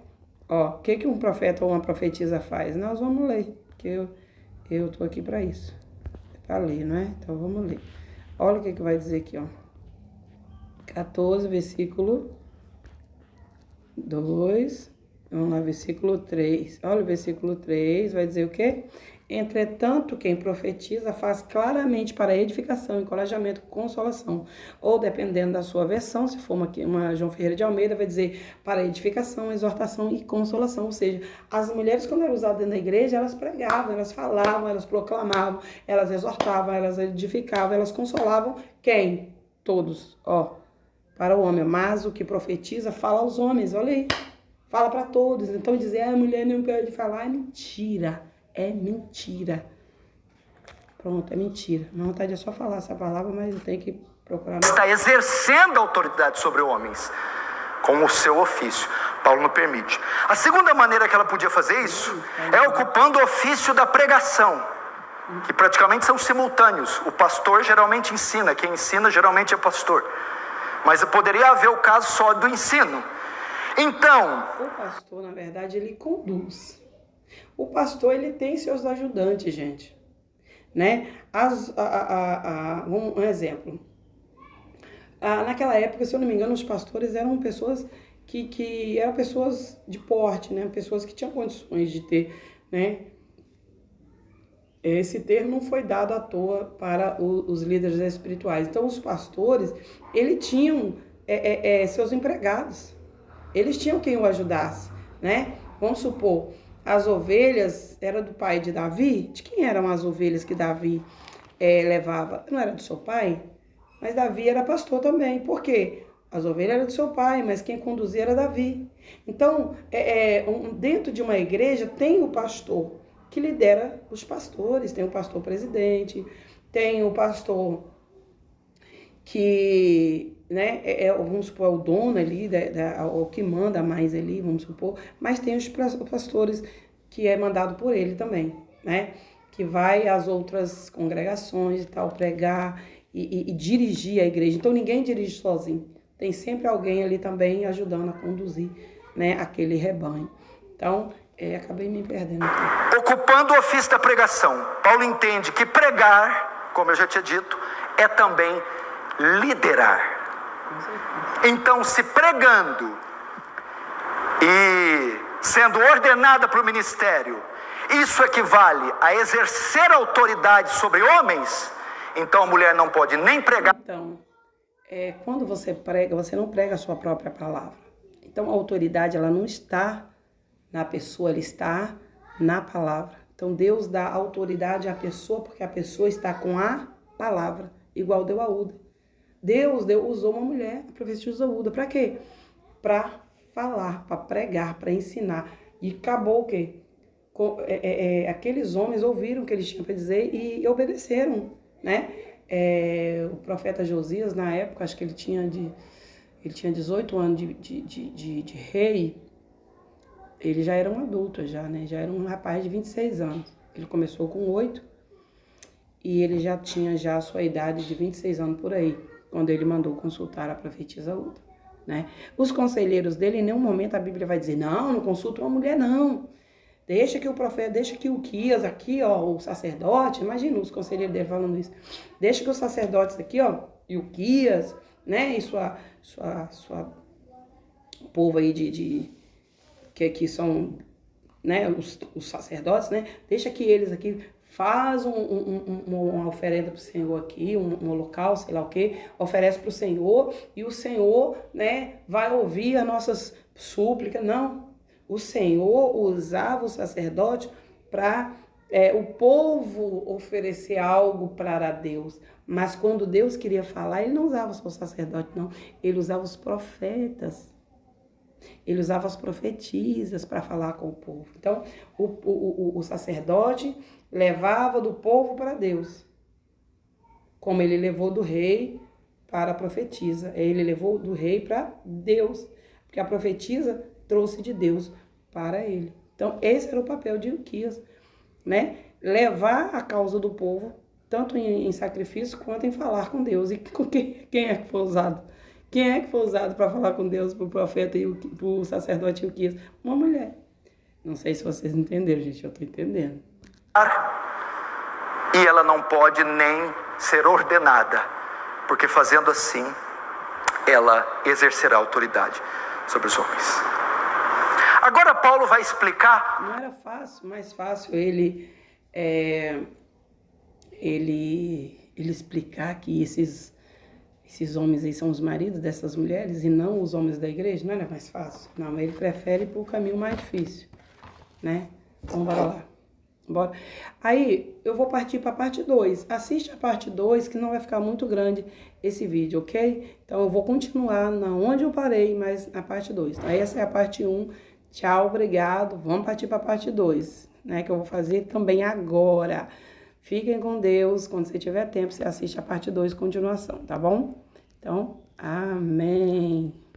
Ó, o que um profeta ou uma profetisa faz? Nós vamos ler, porque eu tô aqui para isso. Para ler, não é? Então vamos ler. Olha o que vai dizer aqui, ó. 14, versículo 2. Vamos lá, versículo 3. Olha o versículo 3, vai dizer o quê? Entretanto, quem profetiza faz claramente para edificação, encorajamento, consolação. Ou, dependendo da sua versão, se for uma João Ferreira de Almeida, vai dizer para edificação, exortação e consolação. Ou seja, as mulheres, quando eram usadas dentro da igreja, elas pregavam, elas falavam, elas proclamavam, elas exortavam, elas edificavam, elas consolavam. Quem? Todos, ó, para o homem. Mas o que profetiza fala aos homens, olha aí. Fala para todos. Então dizer, a mulher não pode falar, é mentira. É mentira. Pronto, é mentira. Minha vontade é só falar essa palavra, mas eu tenho que procurar. Está exercendo autoridade sobre homens, com o seu ofício. Paulo não permite. A segunda maneira que ela podia fazer isso é ocupando o ofício da pregação, que praticamente são simultâneos. O pastor geralmente ensina, quem ensina geralmente é pastor. Mas poderia haver o caso só do ensino. Então, o pastor, na verdade, ele conduz. O pastor, ele tem seus ajudantes, gente, né? Um exemplo. Naquela época, se eu não me engano, os pastores eram pessoas que eram pessoas de porte, né? Pessoas que tinham condições de ter, né? Esse termo não foi dado à toa para os líderes espirituais. Então, os pastores, eles tinham seus empregados. Eles tinham quem o ajudasse, né? Vamos supor, as ovelhas eram do pai de Davi. De quem eram as ovelhas que Davi levava? Não era do seu pai? Mas Davi era pastor também. Por quê? As ovelhas eram do seu pai, mas quem conduzia era Davi. Então, dentro de uma igreja tem o pastor que lidera os pastores. Tem o pastor presidente, tem o pastor que, né, vamos supor, é o dono ali, o que manda mais ali, vamos supor. Mas tem os pastores que é mandado por ele também, né? Que vai às outras congregações e tal, pregar e dirigir a igreja. Então ninguém dirige sozinho. Tem sempre alguém ali também ajudando a conduzir, né, aquele rebanho. Então, acabei me perdendo aqui. Ocupando o ofício da pregação, Paulo entende que pregar, como eu já tinha dito, é também liderar. Com certeza. Então, se pregando e sendo ordenada para o ministério, isso equivale a exercer autoridade sobre homens, então a mulher não pode nem pregar. Então, quando você prega, você não prega a sua própria palavra. Então, a autoridade, ela não está na pessoa, ela está na palavra. Então, Deus dá autoridade à pessoa porque a pessoa está com a palavra, igual deu a Uda. Deus usou uma mulher, a profetisa Uda, para quê? Para falar, para pregar, para ensinar. E acabou o quê? Aqueles homens ouviram o que eles tinham para dizer e obedeceram, né? O profeta Josias, na época, acho que ele tinha 18 anos de rei, ele já era um adulto, né? Já era um rapaz de 26 anos. Ele começou com 8 e ele já tinha a sua idade de 26 anos por aí, quando ele mandou consultar a profetisa Uda, né? Os conselheiros dele, em nenhum momento a Bíblia vai dizer, não consulta uma mulher, não. Deixa que o profeta, deixa que o Quias aqui, ó, o sacerdote, imagina os conselheiros dele falando isso. Deixa que os sacerdotes aqui, ó, e o Quias, né, e sua povo aí que são, né, os sacerdotes, né, deixa que eles aqui faz uma oferenda para o Senhor aqui, um local, sei lá o que, oferece para o Senhor e o Senhor, né, vai ouvir as nossas súplicas. Não. O Senhor usava o sacerdote para o povo oferecer algo para Deus. Mas quando Deus queria falar, ele não usava só o sacerdote, não. Ele usava os profetas. Ele usava as profetisas para falar com o povo. Então, o sacerdote levava do povo para Deus. Como ele levou do rei para a profetisa. Ele levou do rei para Deus. Porque a profetisa trouxe de Deus para ele. Então, esse era o papel de Ilquias, né? Levar a causa do povo, tanto em sacrifício quanto em falar com Deus. E com quem é que foi usado? Quem é que foi usado para falar com Deus, para o profeta e para o sacerdote Ilquias? Uma mulher. Não sei se vocês entenderam, gente, eu estou entendendo. E ela não pode nem ser ordenada, porque fazendo assim, ela exercerá autoridade sobre os homens. Agora Paulo vai explicar. Não era fácil, mais fácil ele explicar que esses homens aí são os maridos dessas mulheres e não os homens da igreja. Não era mais fácil? Não, ele prefere ir para o caminho mais difícil, né? Então, bora lá. Bora. Aí, eu vou partir para a parte 2. Assiste a parte 2, que não vai ficar muito grande esse vídeo, ok? Então, eu vou continuar onde eu parei, mas na parte 2. Então, essa é a parte 1. Tchau, obrigado. Vamos partir para a parte 2, né? Que eu vou fazer também agora. Fiquem com Deus. Quando você tiver tempo, você assiste a parte 2, continuação, tá bom? Então, amém.